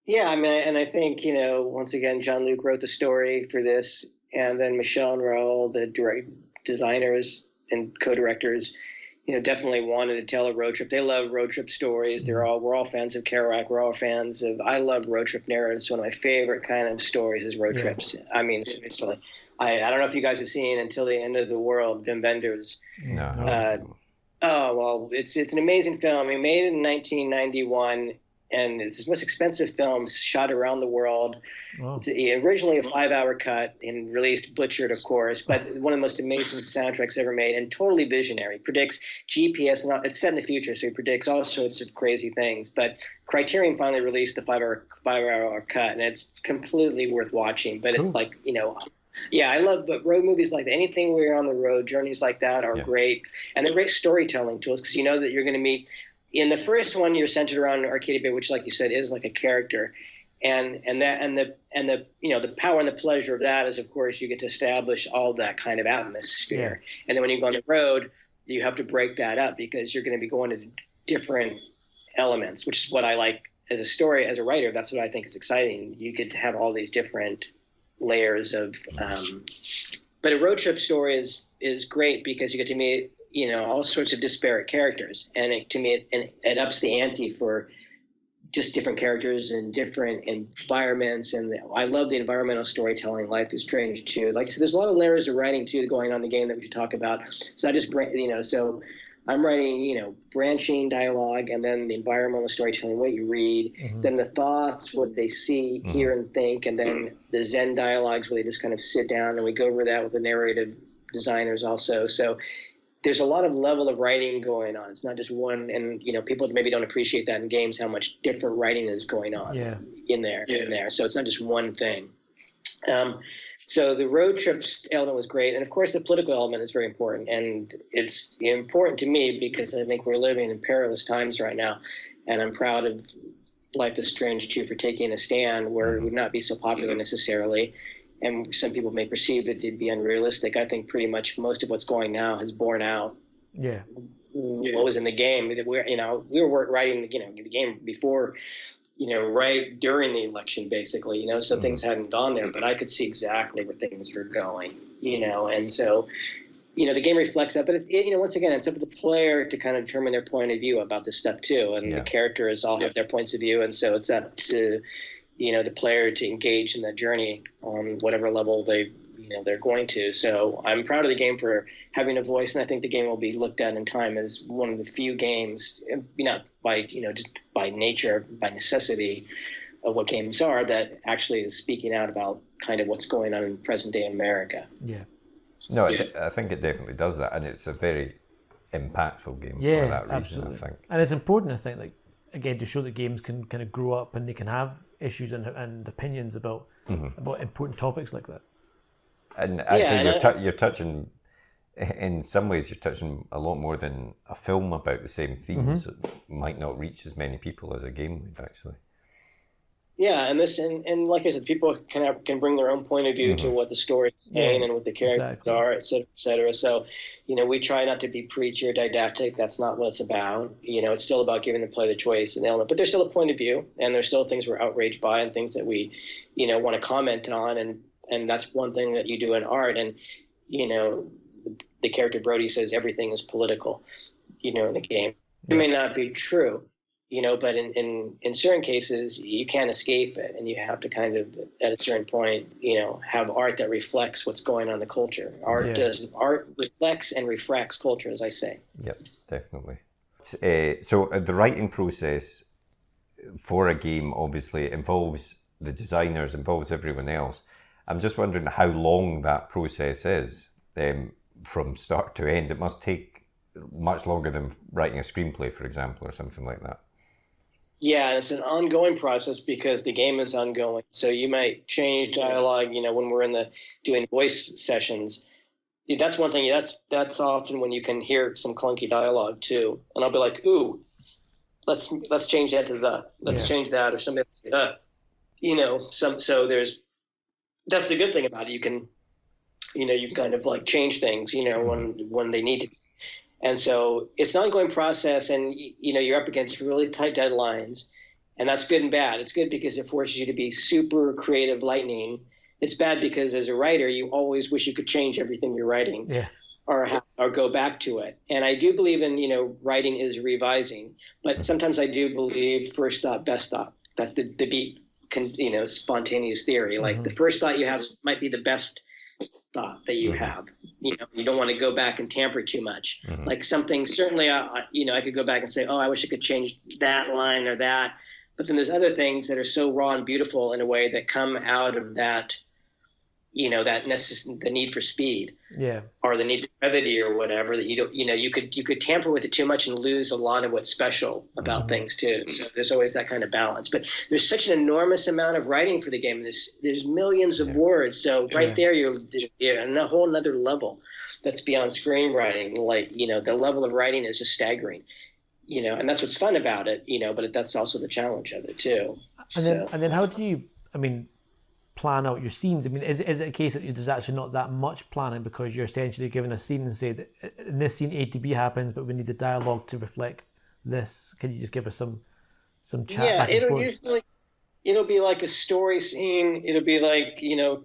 Yeah, I mean, and I think, once again, Jean-Luc wrote the story for this, and then Michelle and Raoul, the designers and co-directors, definitely wanted to tell a road trip. They love road trip stories. We're all fans of Kerouac. We're all fans of, I love road trip narratives. One of my favorite kind of stories is road trips. I mean, seriously, I don't know if you guys have seen Until the End of the World, Wim Wenders. No. Oh, well, it's an amazing film. He made it in 1991, and it's his most expensive film, shot around the world. Wow. It's originally a 5-hour cut and released, butchered, of course, but one of the most amazing soundtracks ever made, and totally visionary. Predicts GPS, and it's set in the future, so he predicts all sorts of crazy things. But Criterion finally released the 5-hour cut, and it's completely worth watching. But It's like, yeah, I love road movies like that. Anything where you're on the road, journeys like that are great. And they're great storytelling tools because you know that you're going to meet. In the first one, you're centered around Arcadia Bay, which, like you said, is like a character. And the power and the pleasure of that is, of course, you get to establish all that kind of atmosphere. Yeah. And then when you go on the road, you have to break that up because you're going to be going to different elements, which is what I like as a writer. That's what I think is exciting. You get to have all these different layers of but a road trip story is great because you get to meet all sorts of disparate characters, and it ups the ante for just different characters and different environments. And I love the environmental storytelling. Life is Strange too. Like I said, there's a lot of layers of writing too going on in the game that we should talk about. So I just so I'm writing, branching dialogue, and then the environmental storytelling, what you read, then the thoughts, what they see, hear, and think, and then the Zen dialogues where they just kind of sit down, and we go over that with the narrative designers also. So there's a lot of level of writing going on. It's not just one, and people maybe don't appreciate that in games, how much different writing is going on in there. So it's not just one thing. So the road trips element was great. And of course, the political element is very important. And it's important to me because I think we're living in perilous times right now. And I'm proud of Life is Strange 2 for taking a stand where it would not be so popular necessarily. And some people may perceive it to be unrealistic. I think pretty much most of what's going now has borne out. Yeah. What was in the game. We were writing the game before, right during the election, basically, so things hadn't gone there, but I could see exactly where things were going, and so, the game reflects that, but once again, it's up to the player to kind of determine their point of view about this stuff too, and the characters all have their points of view, and so it's up to, the player to engage in that journey on whatever level they're going to. So I'm proud of the game for having a voice, and I think the game will be looked at in time as one of the few games, not by just by nature, by necessity of what games are, that actually is speaking out about kind of what's going on in present day America. Yeah. No, I think it definitely does that, and it's a very impactful game for that reason. Absolutely. I think, and it's important, I think, like again, to show that games can kind of grow up and they can have issues and opinions about important topics like that. And actually, you're touching, in some ways, you're touching a lot more than a film about the same themes that might not reach as many people as a game would, actually. Yeah, and like I said, people can bring their own point of view to what the story is saying and what the characters are, et cetera, et cetera. So, we try not to be preachy or didactic. That's not what it's about. It's still about giving the player the choice and the element. But there's still a point of view, and there's still things we're outraged by and things that we, want to comment on. And that's one thing that you do in art. And, the character Brody says everything is political, in the game. It may not be true, but in certain cases, you can't escape it. And you have to kind of, at a certain point, have art that reflects what's going on in the culture. Art reflects and refracts culture, as I say. Yep, definitely. So the writing process for a game obviously involves the designers, involves everyone else. I'm just wondering how long that process is from start to end. It must take much longer than writing a screenplay, for example, or something like that. Yeah, it's an ongoing process because the game is ongoing. So you might change dialogue, when we're doing voice sessions. That's one thing. That's often when you can hear some clunky dialogue too. And I'll be like, ooh, let's change that to the. Let's change that, or something. So there's. That's the good thing about it. You can, you kind of like change things, when they need to be. And so it's an ongoing process, and, you're up against really tight deadlines, and that's good and bad. It's good because it forces you to be super creative lightning. It's bad because as a writer, you always wish you could change everything you're writing or go back to it. And I do believe in, writing is revising, but sometimes I do believe first thought, best thought. That's the beat, spontaneous theory. Like the first thought you have might be the best thought that you have. You know, you don't want to go back and tamper too much. Like something, certainly, I could go back and say, oh, I wish I could change that line or that. But then there's other things that are so raw and beautiful in a way that come out of that, you know, the need for speed, or the need for brevity or whatever, that you don't, you know, you could tamper with it too much and lose a lot of what's special about things too. So there's always that kind of balance. But there's such an enormous amount of writing for the game. There's millions of words. So right there, you're on a whole nother level that's beyond screenwriting. Like, you know, the level of writing is just staggering. You know, and that's what's fun about it, you know, but that's also the challenge of it too. And then how do you, plan out your scenes? I mean, is it a case that there's actually not that much planning because you're essentially given a scene and say that in this scene A to B happens, but we need the dialogue to reflect this? Can you just give us some chat? Yeah, back and forth? It'll be like a story scene. It'll be like, you know,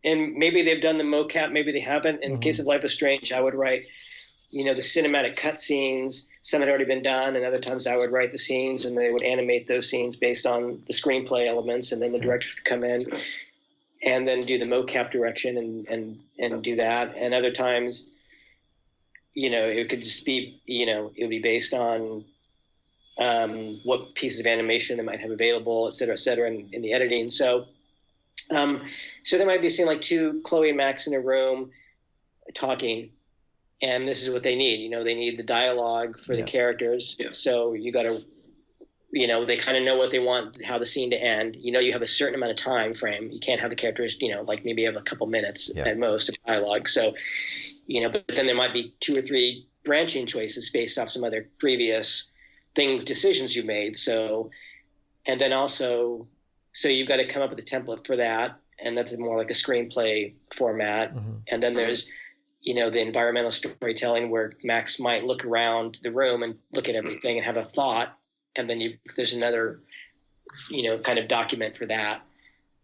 and maybe they've done the mocap, maybe they haven't. In the case of Life is Strange, I would write, you know, the cinematic cut scenes. Some had already been done, and other times I would write the scenes, and they would animate those scenes based on the screenplay elements, and then the director would come in and then do the mocap direction and do that. And other times, you know, it could just be, you know, it would be based on what pieces of animation they might have available, et cetera, in the editing. So there might be a scene like Chloe and Max in a room talking, and this is what they need. You know, they need the dialogue for the characters. Yeah. So you got to, you know, they kind of know what they want, how the scene to end. You know, you have a certain amount of time frame. You can't have the characters, you know, like maybe have a couple minutes at most of dialogue. So, you know, but then there might be 2 or 3 branching choices based off some other previous decisions you made. So, and then also, so you've got to come up with a template for that. And that's more like a screenplay format. And then there's, you know, the environmental storytelling where Max might look around the room and look at everything and have a thought. And then there's another, you know, kind of document for that.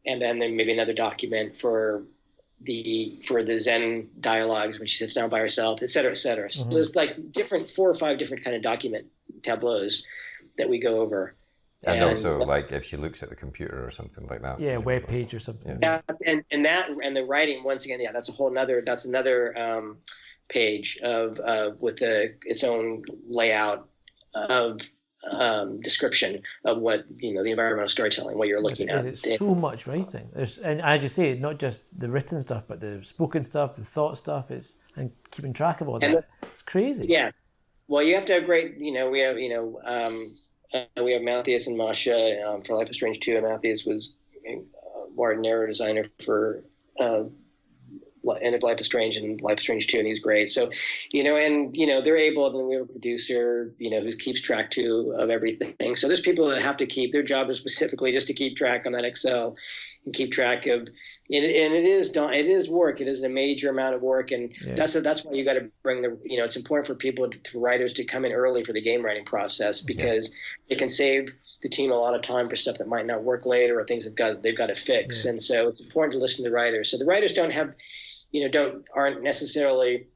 And then maybe another document for the Zen dialogues when she sits down by herself, et cetera, et cetera. So there's like 4 or 5 different kind of document tableaus that we go over. And also, like, if she looks at the computer or something like that. Yeah, web page or something. Yeah, and the writing, once again, that's another page of with its own layout of description of what, you know, the environmental storytelling, what you're looking at. It's so much writing. And as you say, not just the written stuff, but the spoken stuff, the thought stuff. And keeping track of all that. It's crazy. Yeah. Well, you have to have great, you know, we have Matthias and Masha for Life is Strange 2. And Matthias was more narrative designer for End of Life is Strange and Life is Strange 2, and he's great. So, you know, and, you know, they're able, and then we have a producer, you know, who keeps track too of everything. So there's people that have to keep, their job is specifically just to keep track on that Excel and keep track of, and it is work. It is a major amount of work. And that's why you got to bring you know, it's important for writers to come in early for the game writing process, because it can save the team a lot of time for stuff that might not work later or things they've got to fix. And so it's important to listen to the writers. So the writers aren't necessarily,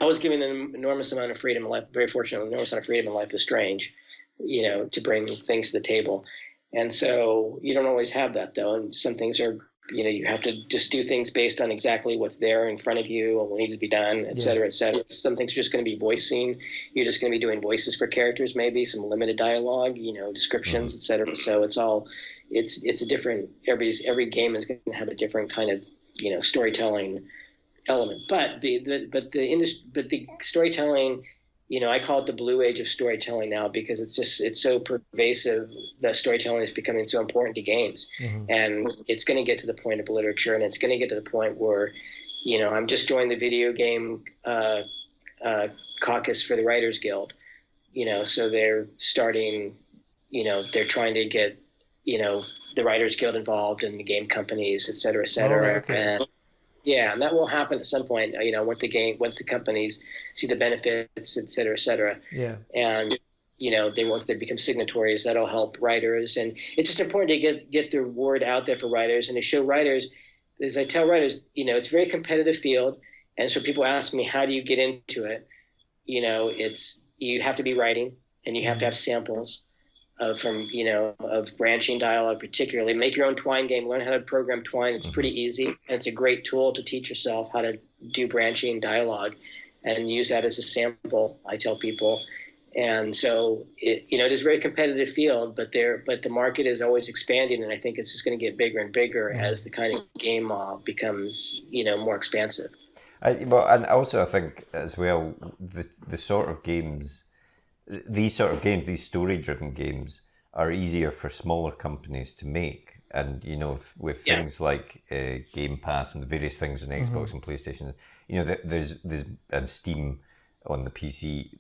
I was given an enormous amount of freedom in life, very fortunate, enormous amount of freedom in Life is Strange, you know, to bring things to the table. And so you don't always have that though. And some things are, you know, you have to just do things based on exactly what's there in front of you and what needs to be done, et cetera, et cetera. Some things are just going to be voicing. You're just going to be doing voices for characters, maybe some limited dialogue, you know, descriptions, et cetera. So it's a different, every game is going to have a different kind of, you know, storytelling element. But the storytelling, you know, I call it the blue age of storytelling now, because it's so pervasive that storytelling is becoming so important to games. And it's going to get to the point of literature, and it's going to get to the point where, you know, I'm just joined the video game caucus for the Writers Guild, you know, so they're starting, you know, they're trying to get, you know, the Writers Guild involved in the game companies, et cetera, et cetera. And and that will happen at some point, you know, once the companies see the benefits, et cetera, et cetera. Yeah. And, you know, once they become signatories, that'll help writers. And it's just important to get the word out there for writers and to show writers, as I tell writers, you know, it's a very competitive field. And so people ask me, how do you get into it? You know, you have to be writing, and you have to have samples. of branching dialogue, particularly. Make your own Twine game. Learn how to program Twine. It's pretty easy, and it's a great tool to teach yourself how to do branching dialogue, and use that as a sample. I tell people, and so it is a very competitive field, but the market is always expanding, and I think it's just going to get bigger and bigger as the kind of game becomes more expansive. And also I think as well the sort of games. These these story-driven games, are easier for smaller companies to make, and with things like Game Pass and the various things on Xbox and PlayStation, there's and Steam on the PC.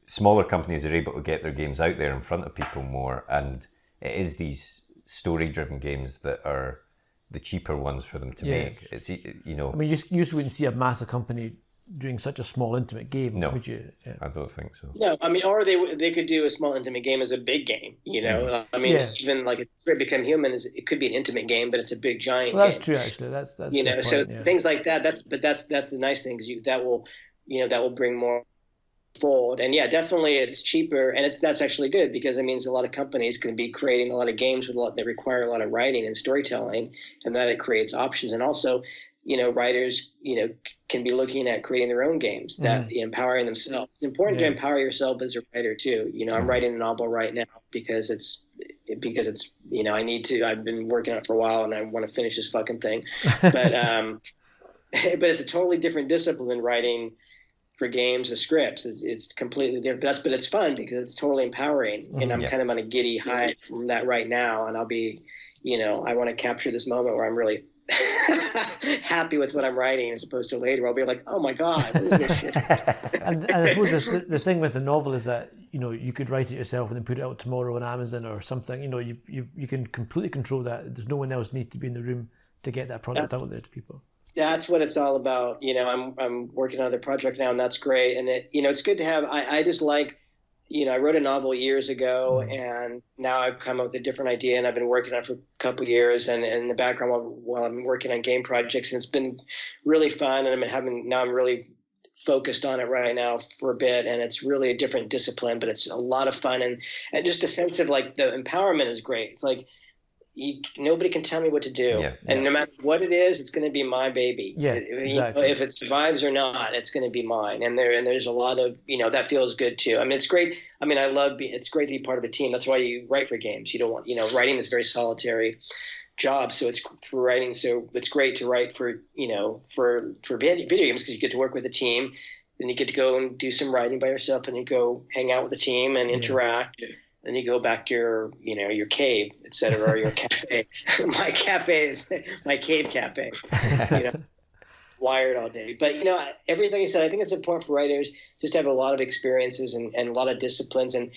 Smaller companies are able to get their games out there in front of people more, and it is these story-driven games that are the cheaper ones for them to make. It's I mean, you wouldn't see a massive company doing such a small intimate game, would you? Yeah. I don't think so. No, I mean, or they could do a small intimate game as a big game. I mean, even like Become Human it could be an intimate game, but it's a big giant. Well, that's game. True actually. That's so things like that. That's the nice thing is that will bring more fold. And definitely it's cheaper, and that's actually good because it means a lot of companies can be creating a lot of games that require a lot of writing and storytelling, and that it creates options. And also, writers, can be looking at creating their own games that empowering themselves. It's important to empower yourself as a writer too. I'm writing a novel right now because it's I need to. I've been working on it for a while and I want to finish this fucking thing. But but it's a totally different discipline than writing for games or scripts. It's completely different. But it's fun because it's totally empowering, and I'm kind of on a giddy high from that right now. And I'll be, I want to capture this moment where I'm really happy with what I'm writing, as opposed to later I'll be like, oh my god, what is this shit? and I suppose the thing with the novel is that you could write it yourself and then put it out tomorrow on Amazon or something. You can completely control that. There's no one else needs to be in the room to get that product out there to people. That's what it's all about. I'm working on another project now, and that's great. And it's good to have. I just like. I wrote a novel years ago, and now I've come up with a different idea, and I've been working on it for a couple of years, and in the background while I'm working on game projects, and it's been really fun. And I'm really focused on it right now for a bit, and it's really a different discipline, but it's a lot of fun, and just the sense of like the empowerment is great. It's like nobody can tell me what to do, and no matter what it is, it's going to be my baby. Exactly. If it survives or not, it's going to be mine. And there's a lot of that feels good too. I mean, it's great. I mean, it's great to be part of a team. That's why you write for games. You don't want writing is a very solitary job. So it's for writing. So it's great to write for video games because you get to work with a team. Then you get to go and do some writing by yourself, and you go hang out with the team and interact. Then you go back to your cave, etc., or your cafe. My cafe is my cave cafe. Wired all day. But everything you said, I think it's important for writers just to have a lot of experiences and a lot of disciplines. And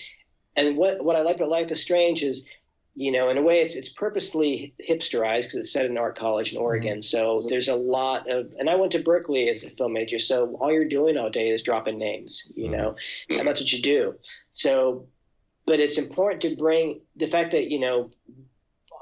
what I like about Life is Strange is, in a way, it's purposely hipsterized because it's set in art college in Oregon. So there's a lot of, and I went to Berkeley as a film major, so all you're doing all day is dropping names, and that's what you do. So. But it's important to bring the fact that,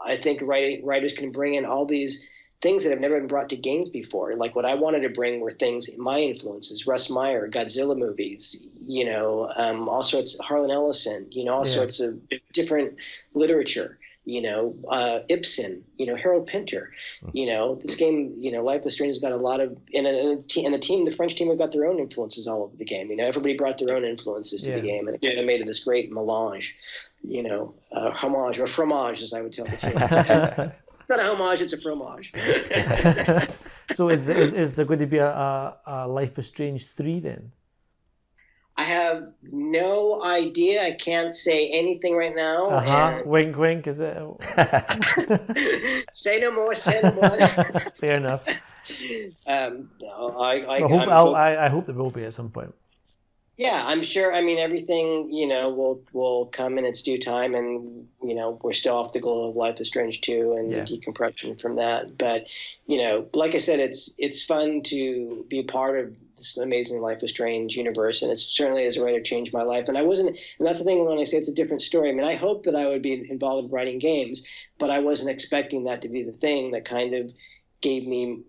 I think writers can bring in all these things that have never been brought to games before. Like what I wanted to bring were things, my influences, Russ Meyer, Godzilla movies, all sorts, Harlan Ellison, all sorts of different literature. Ibsen, Harold Pinter, this game, Life is Strange has got a lot of, and the French team have got their own influences all over the game. Everybody brought their own influences to the game, and it kind of made it this great melange, homage or fromage, as I would tell the team. It's not a homage, it's a fromage. So is there going to be a Life is Strange 3 then? I have no idea. I can't say anything right now. Wink, wink. Is it? Say no more. Say no more. Fair enough. No, I hope there will be at some point. Yeah, I'm sure. I mean, everything will come in its due time, and we're still off the goal of Life is Strange 2 and the decompression from that. But like I said, it's fun to be a part of this amazing Life is Strange universe, and it's certainly as a writer changed my life. And that's the thing when I say it's a different story. I mean, I hope that I would be involved in writing games, but I wasn't expecting that to be the thing that kind of gave me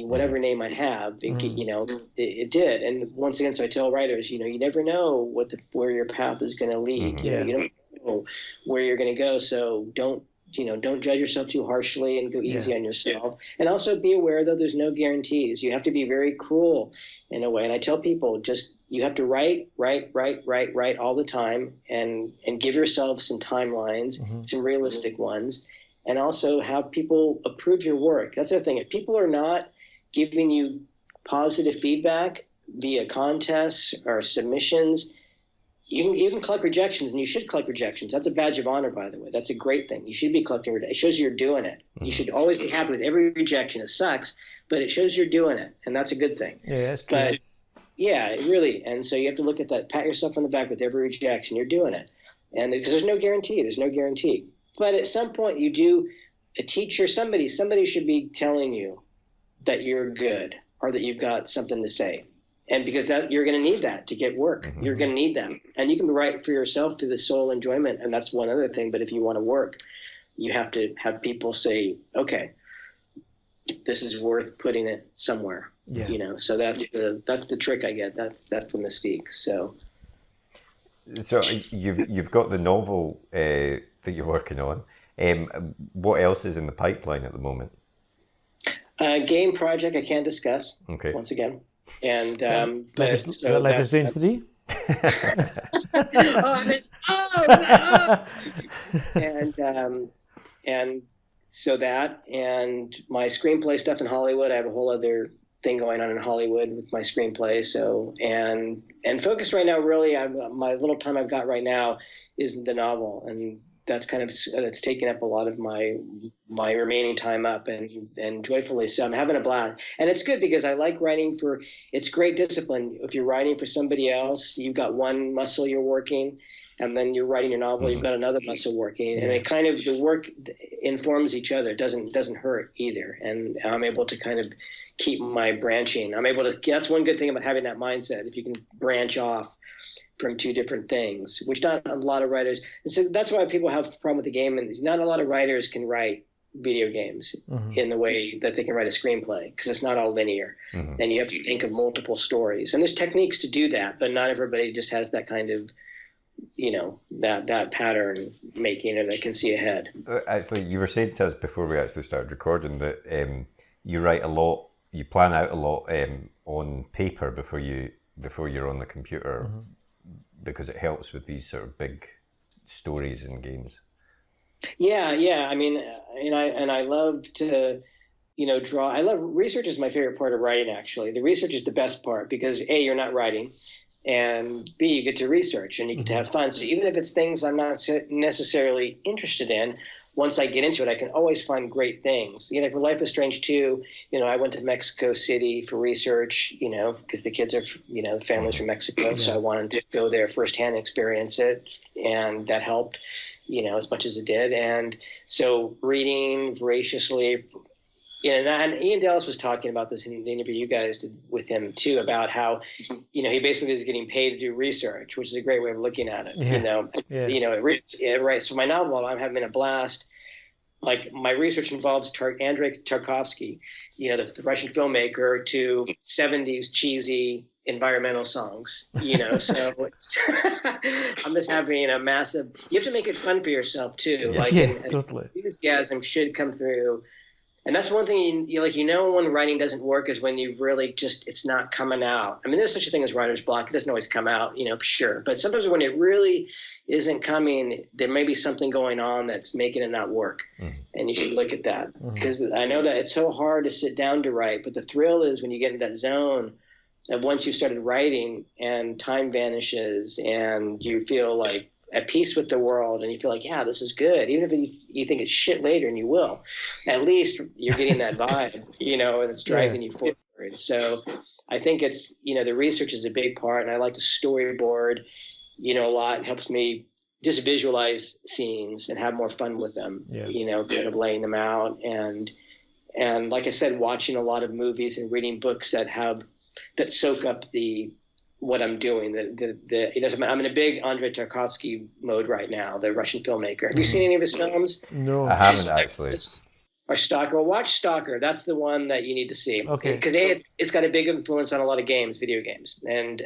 whatever name I have. It did. And once again, so I tell writers, you never know where your path is going to lead. You don't know where you're going to go. So don't judge yourself too harshly and go easy on yourself. And also be aware, though, there's no guarantees. You have to be very cruel in a way. And I tell people, just you have to write all the time, and give yourself some timelines, some realistic ones, and also have people approve your work. That's the thing. If people are not giving you positive feedback via contests or submissions, you can collect rejections, and you should collect rejections. That's a badge of honor, by the way. That's a great thing. You should be collecting rejections. It shows you're doing it. You should always be happy with every rejection. It sucks, but it shows you're doing it, and that's a good thing. Yeah, that's true. But yeah, really. And so you have to look at that. Pat yourself on the back with every rejection. You're doing it, and because there's no guarantee. There's no guarantee. But at some point, you do. A teacher, somebody should be telling you that you're good, or that you've got something to say. And because that you're going to need that to get work. You're going to need that. And you can write for yourself through the soul enjoyment. And that's one other thing. But if you want to work, you have to have people say, okay, this is worth putting it somewhere. Yeah. So that's the trick I get. That's the mystique. So you've got the novel that you're working on. What else is in the pipeline at the moment? Game project I can't discuss. Okay. Once again. And Life is Strange 3? And so that, and my screenplay stuff in Hollywood. I have a whole other thing going on in Hollywood with my screenplay. So and focus right now, really, my little time I've got right now is the novel, and that's that's taking up a lot of my remaining time up, and joyfully so. I'm having a blast, and it's good because I like writing it's great discipline. If you're writing for somebody else, you've got one muscle you're working, and then you're writing your novel, you've got another muscle working, and it the work informs each other. It doesn't hurt either, and I'm able to kind of keep my branching. That's one good thing about having that mindset. If you can branch off from two different things, which not a lot of writers, and so that's why people have a problem with the game, and not a lot of writers can write video games in the way that they can write a screenplay, because it's not all linear, and you have to think of multiple stories, and there's techniques to do that, but not everybody just has that kind of that pattern making, and they can see ahead. Actually, you were saying to us before we actually started recording that you write a lot, you plan out a lot on paper before you're on the computer, because it helps with these sort of big stories in games. Yeah. I mean, I love to, draw. Research is my favorite part of writing, actually. The research is the best part because A, you're not writing, and B, you get to research and you get to have fun. So even if it's things I'm not necessarily interested in, once I get into it, I can always find great things. Like with Life is Strange 2, I went to Mexico City for research, because the kids are, families from Mexico. So I wanted to go there firsthand and experience it. And that helped, as much as it did. And so reading voraciously, and Ian Dallas was talking about this in the interview you guys did with him too, about how, he basically is getting paid to do research, which is a great way of looking at it. Right. So my novel, I'm having a blast. Like my research involves Andrei Tarkovsky, the Russian filmmaker, to 70s cheesy environmental songs, so I'm just having a massive, you have to make it fun for yourself too. Totally. Enthusiasm should come through. And that's one thing, when writing doesn't work is when you really it's not coming out. I mean, there's such a thing as writer's block. It doesn't always come out, sure. But sometimes when it really isn't coming, there may be something going on that's making it not work. And you should look at that. Because I know that it's so hard to sit down to write, but the thrill is when you get into that zone of once you've started writing and time vanishes and you feel like at peace with the world and you feel like, yeah, this is good. Even if you think it's shit later, and you will, at least you're getting that vibe, and it's driving you forward. So I think it's, the research is a big part, and I like to storyboard, a lot. It helps me just visualize scenes and have more fun with them, kind of laying them out. And like I said, watching a lot of movies and reading books that soak up what I'm doing. I'm in a big Andrei Tarkovsky mode right now, the Russian filmmaker. Have you seen any of his films? No, I haven't actually. Or Stalker. Watch Stalker. That's the one that you need to see. Okay. Because it's got a big influence on a lot of games, video games, and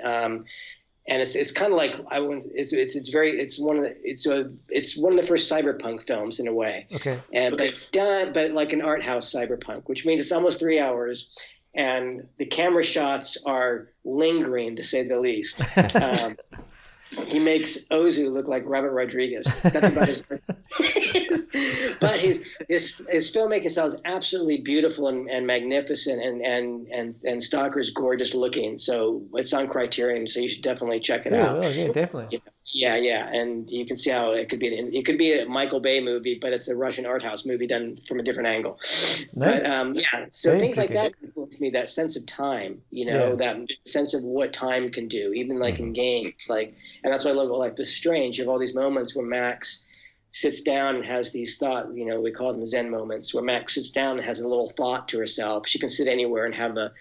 and it's kind of like it's one of the first cyberpunk films in a way. Okay. But like an art house cyberpunk, which means it's almost 3 hours, and the camera shots are lingering, to say the least. He makes Ozu look like Robert Rodriguez. That's about his. But his filmmaking style is absolutely beautiful and magnificent, and Stalker's gorgeous looking. So it's on Criterion, so you should definitely check it out. Oh, yeah, definitely. Yeah, and you can see how it could be a Michael Bay movie, but it's a Russian art house movie done from a different angle. Nice. But so very things like that influence me. That sense of time, that sense of what time can do, even like in games, and that's why I love Life is Strange. You have all these moments where Max sits down and has these thought, we call them Zen moments, where Max sits down and has a little thought to herself. She can sit anywhere and have a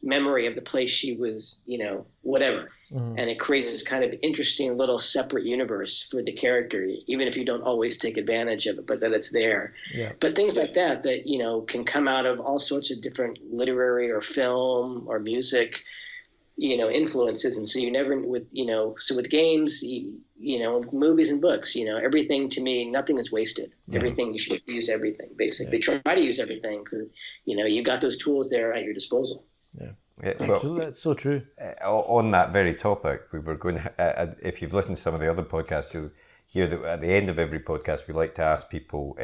memory of the place she was, whatever. And it creates this kind of interesting little separate universe for the character, even if you don't always take advantage of it, but that it's there. Yeah. But things like that can come out of all sorts of different literary or film or music, influences. And so you never with games, movies and books, everything, to me, nothing is wasted. Everything, you should use everything, basically. Try to use everything because, you've got those tools there at your disposal. Yeah. Absolutely, that's so true. On that very topic, we were going. If you've listened to some of the other podcasts, you'll hear that at the end of every podcast, we like to ask people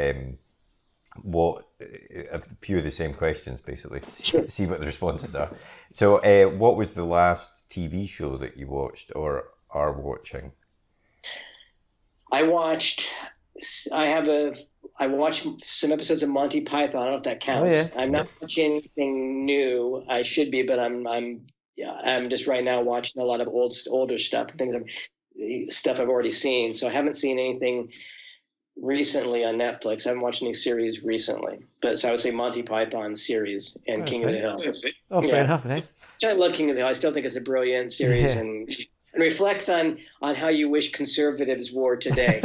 what a few of the same questions, basically, to see what the responses are. So, what was the last TV show that you watched or are watching? I watched some episodes of Monty Python. I don't know if that counts. Oh, yeah. I'm not watching anything new. I should be, but I'm just right now watching a lot of older stuff, stuff I've already seen. So I haven't seen anything recently on Netflix. I haven't watched any series recently. So I would say Monty Python series and King of the Hill. Oh, fair enough. Nice. I love King of the Hill. I still think it's a brilliant series and reflects on how you wish conservatives were today.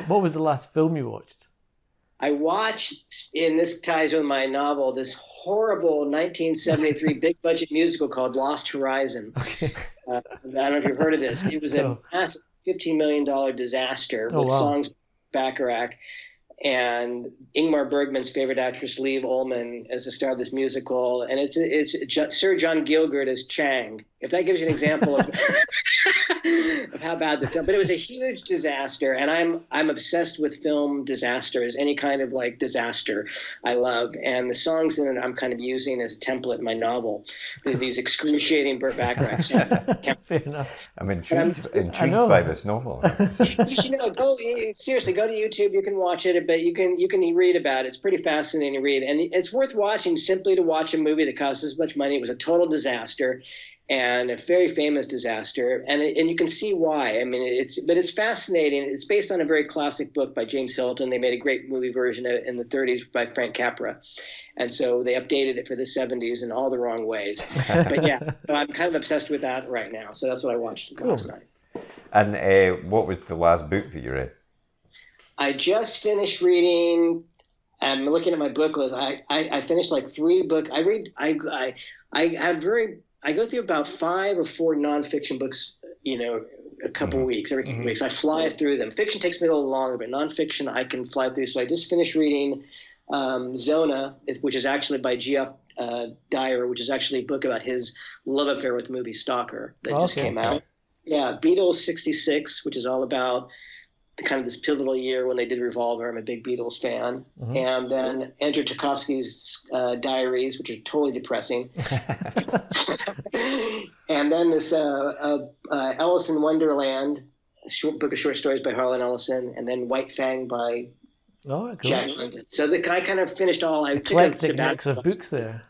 What was the last film you watched? I watched, and this ties with my novel, this horrible 1973 big budget musical called Lost Horizon. Okay. I don't know if you've heard of this. It was a massive $15 million disaster with songs Bacharach. And Ingmar Bergman's favorite actress, Liv Ullmann, is the star of this musical, and it's Sir John Gielgud as Chang. If that gives you an example of how bad the film, but it was a huge disaster, and I'm obsessed with film disasters, any kind of disaster I love, and the songs in it I'm kind of using as a template in my novel. These excruciating Burt Bacharach songs. Fair enough. I'm intrigued by this novel. You should go to YouTube. You can watch it, but you can read about it. It's pretty fascinating to read, and it's worth watching simply to watch a movie that cost as much money. It was a total disaster. And a very famous disaster, and you can see why. I mean, it's fascinating. It's based on a very classic book by James Hilton. They made a great movie version of it in the 30s by Frank Capra, and so they updated it for the 70s in all the wrong ways. But yeah, so I'm kind of obsessed with that right now. So that's what I watched last night. And what was the last book that you read? I just finished reading. I'm looking at my book list. I finished 3 books. I go through about 5 or 4 nonfiction books, a couple weeks, every couple weeks. I fly through them. Fiction takes me a little longer, but nonfiction I can fly through. So I just finished reading Zona, which is actually by Geoff Dyer, which is actually a book about his love affair with the movie Stalker that just came out. Yeah, Beatles 66, which is all about kind of this pivotal year when they did Revolver. I'm a big Beatles fan. And then Andrew Tarkovsky's Diaries, which are totally depressing. And then this Alice in Wonderland, a book of short stories by Harlan Ellison, and then White Fang by Jack London. So I kind of finished all. I took a mix of books there.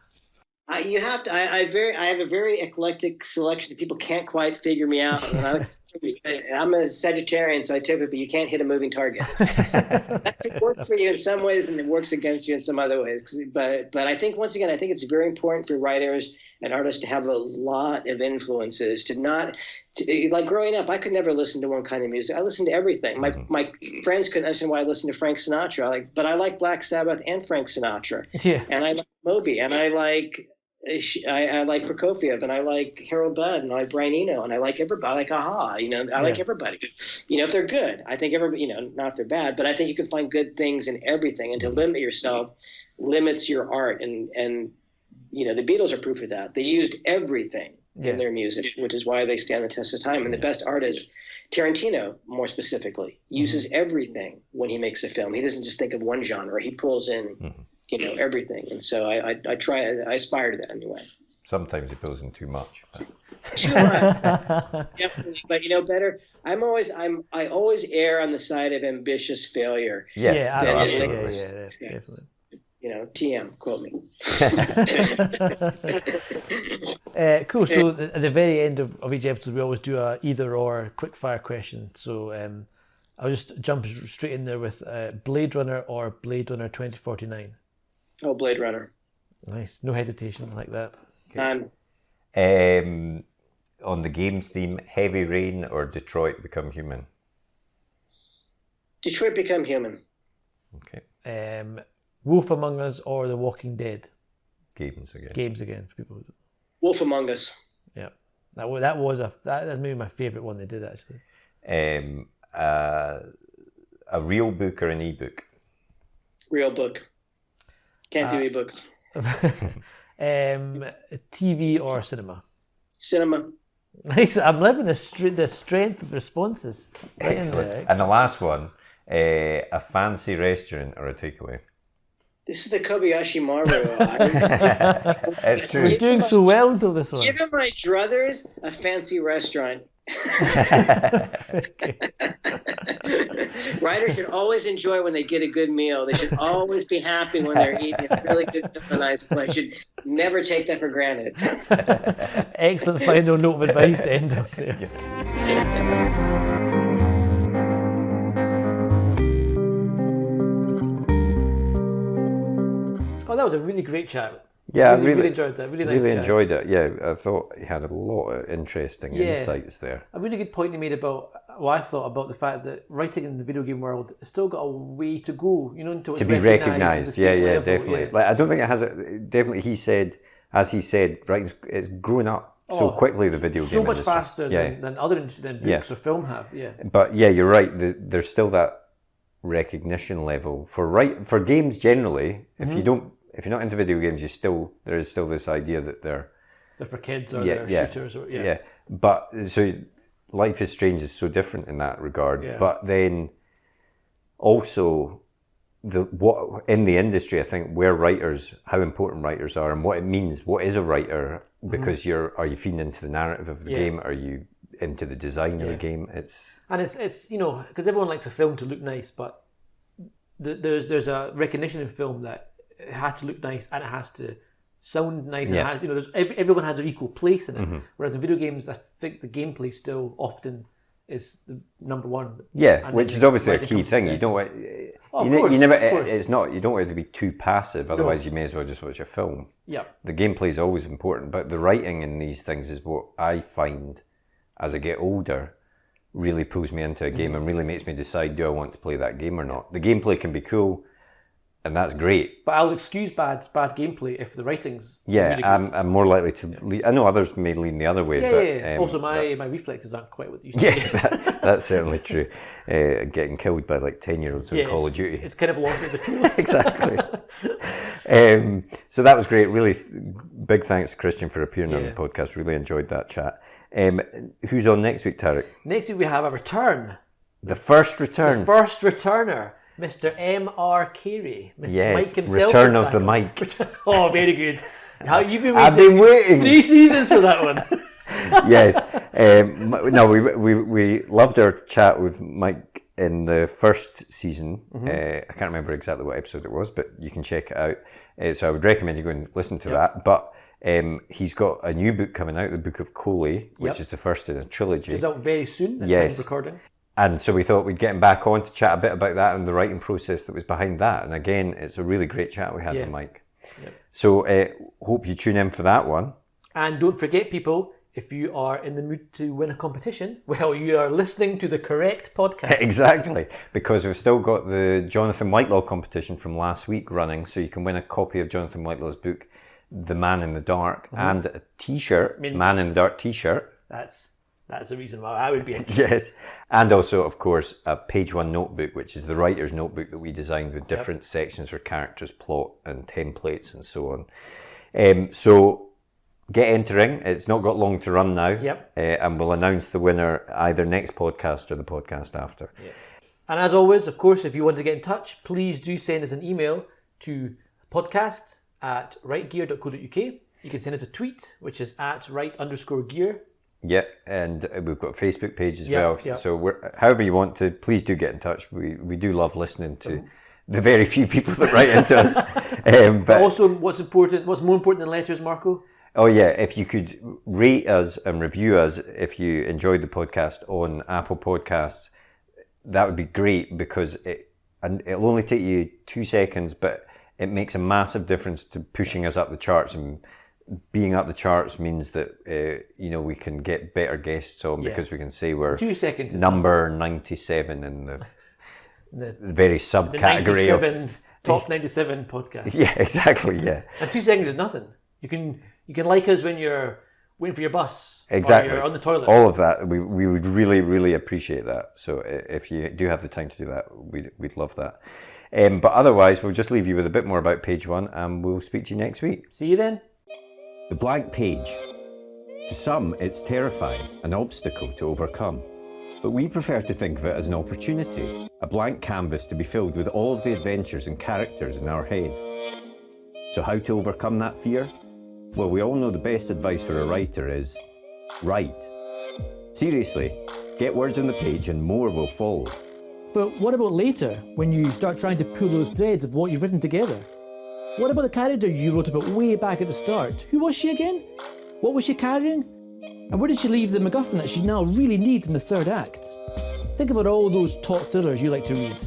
I have a very eclectic selection. People can't quite figure me out. I'm a Sagittarian, so I tip it, but you can't hit a moving target. That could work for you in some ways, and it works against you in some other ways. But I think, once again, I think it's very important for writers and artists to have a lot of influences. Like growing up, I could never listen to one kind of music. I listened to everything. My friends couldn't understand why I listened to Frank Sinatra. But I like Black Sabbath and Frank Sinatra. Yeah. And I like Moby, and I like I like Prokofiev, and I like Harold Budd, and I like Brian Eno, and I like everybody. I like Aha. I like everybody. If they're good, I think everybody. Not if they're bad, but I think you can find good things in everything. And to limit yourself limits your art. And the Beatles are proof of that. They used everything in their music, which is why they stand the test of time. And the best artist, Tarantino, more specifically, uses everything when he makes a film. He doesn't just think of one genre. He pulls in. Everything. And so I aspire to that anyway. Sometimes he pulls in too much. But. Sure. Definitely. But better. I always err on the side of ambitious failure. Definitely. TM, quote me. Cool. So at the very end of each episode, we always do a either or quick fire question. So I'll just jump straight in there with Blade Runner or Blade Runner 2049. Oh, Blade Runner. Nice. No hesitation like that. On the games theme, Heavy Rain or Detroit Become Human? Detroit Become Human. Okay. Wolf Among Us or The Walking Dead? Games again. Games again for people. Wolf Among Us. Yeah. That's maybe my favourite one they did actually. A real book or an ebook? Real book. Can't do ebooks. TV or cinema? Cinema. Nice. I'm loving the strength of responses. Excellent. And the last one, a fancy restaurant or a takeaway? This is the Kobayashi Maru. It's true. We're doing so well until this one. Given my druthers, a fancy restaurant. Writers should always enjoy when they get a good meal. They should always be happy when they're eating a really good, nice place. Should never take that for granted. Excellent final note of advice to end on there. Oh, that was a really great chat. Yeah, I really enjoyed that. Really nice. Really enjoyed it. Yeah, I thought he had a lot of interesting insights there. A really good point he made about what I thought about the fact that writing in the video game world has still got a way to go. Until it's to be recognised. Yeah, level, definitely. Like I don't think it has. Definitely, he said, writing it's grown up so quickly. The video game so much industry. faster than books or film have. Yeah. But yeah, you're right. There's still that recognition level for games generally. If you're not into video games, there is still this idea that they're for kids or they're shooters or But so Life is Strange is so different in that regard. Yeah. But then also what in the industry, I think how important writers are and what it means. What is a writer? Because are you feeding into the narrative of the game? Are you into the design of the game? It's because everyone likes a film to look nice, but there's a recognition in film that it has to look nice and it has to sound nice. Yeah. And everyone has their equal place in it. Whereas in video games, I think the gameplay still often is the number one. Yeah, which is obviously a key thing. You don't want. It's not. You don't want it to be too passive. Otherwise, you may as well just watch a film. Yeah. The gameplay is always important, but the writing in these things is what I find as I get older really pulls me into a game and really makes me decide, do I want to play that game or not? The gameplay can be cool. And that's great. But I'll excuse bad gameplay if the writing's really good. I'm more likely to lean. I know others may lean the other way. Yeah. Also, my reflexes aren't quite what they used to be. That's certainly true. Getting killed by like 10-year-olds in Call of Duty. It's kind of lost its appeal. Exactly. So that was great. Really big thanks to Christian for appearing on the podcast. Really enjoyed that chat. Who's on next week, Tarek? Next week we have a return. The first return. The first returner. Mr. M.R. Carey. Yes, Mike himself Return of the Mike. Oh, very good. You've been waiting. I've been waiting 3 seasons for that one. Yes. No, we loved our chat with Mike in the first season. I can't remember exactly what episode it was, but you can check it out. So I would recommend you go and listen to that. But he's got a new book coming out, the Book of Coley, which is the first in a trilogy. Which is out very soon at time of recording. And so we thought we'd get him back on to chat a bit about that and the writing process that was behind that. And again, it's a really great chat we had with Mike. Yep. So hope you tune in for that one. And don't forget, people, if you are in the mood to win a competition, well, you are listening to the correct podcast. Exactly, because we've still got the Jonathan Whitelaw competition from last week running, so you can win a copy of Jonathan Whitelaw's book, the Man in the Dark and a t-shirt, Man in the Dark t-shirt. That's the reason why I would be interested. Yes. And also, of course, a page one notebook, which is the writer's notebook that we designed with different sections for characters, plot and templates and so on. So get entering. It's not got long to run now. Yep. And we'll announce the winner either next podcast or the podcast after. Yep. And as always, of course, if you want to get in touch, please do send us an email to podcast@rightgear.co.uk. You can send us a tweet, which is @right_gear. Yeah, and we've got a Facebook page as well. So however you want to, please do get in touch. We do love listening to the very few people that write into us. But also, what's more important than letters, Marco? Oh yeah, if you could rate us and review us if you enjoyed the podcast on Apple Podcasts, that would be great, because it'll only take you 2 seconds, but it makes a massive difference to pushing us up the charts, and being up the charts means that we can get better guests on, because we can say we're 2 seconds number 97 in the very subcategory of top 97 podcast. Yeah, exactly. Yeah, and 2 seconds is nothing. You can like us when you're waiting for your bus. Exactly. Or you're on the toilet. All of that, we would really, really appreciate that. So if you do have the time to do that, we'd love that. But otherwise, we'll just leave you with a bit more about page one, and we'll speak to you next week. See you then. The blank page. To some, it's terrifying, an obstacle to overcome. But we prefer to think of it as an opportunity, a blank canvas to be filled with all of the adventures and characters in our head. So how to overcome that fear? Well, we all know the best advice for a writer is write. Seriously, get words on the page and more will follow. But what about later, when you start trying to pull those threads of what you've written together? What about the character you wrote about way back at the start? Who was she again? What was she carrying? And where did she leave the MacGuffin that she now really needs in the third act? Think about all those top thrillers you like to read,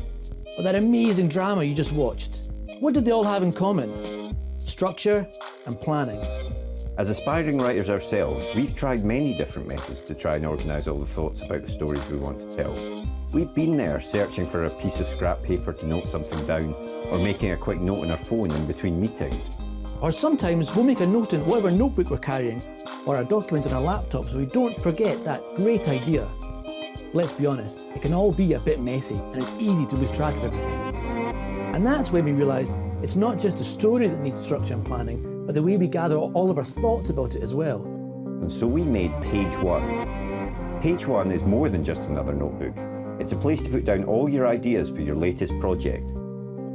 or that amazing drama you just watched. What did they all have in common? Structure and planning. As aspiring writers ourselves, we've tried many different methods to try and organise all the thoughts about the stories we want to tell. We've been there searching for a piece of scrap paper to note something down, or making a quick note on our phone in between meetings. Or sometimes we'll make a note in whatever notebook we're carrying, or a document on our laptop, so we don't forget that great idea. Let's be honest, it can all be a bit messy, and it's easy to lose track of everything. And that's when we realise it's not just the story that needs structure and planning, but the way we gather all of our thoughts about it as well. And so we made page one. Page one is more than just another notebook. It's a place to put down all your ideas for your latest project,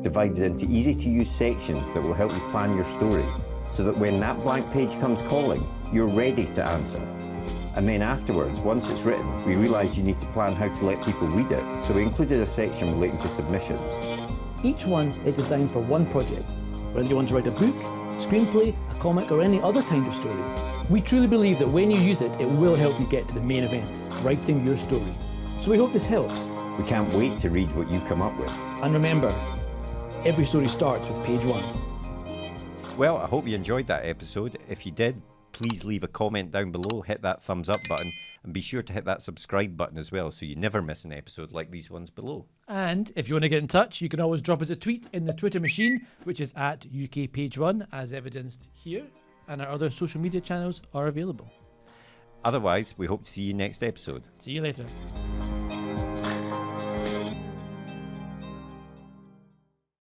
divided into easy-to-use sections that will help you plan your story, so that when that blank page comes calling, you're ready to answer. And then afterwards, once it's written, we realised you need to plan how to let people read it, so we included a section relating to submissions. Each one is designed for one project, whether you want to write a book, screenplay, a comic, or any other kind of story. We truly believe that when you use it, it will help you get to the main event, writing your story. So we hope this helps. We can't wait to read what you come up with. And remember, every story starts with page one. Well, I hope you enjoyed that episode. If you did, please leave a comment down below, hit that thumbs up button, and be sure to hit that subscribe button as well, so you never miss an episode like these ones below. And if you want to get in touch, you can always drop us a tweet in the Twitter machine, which is @UKPage1, as evidenced here, and our other social media channels are available. Otherwise, we hope to see you next episode. See you later.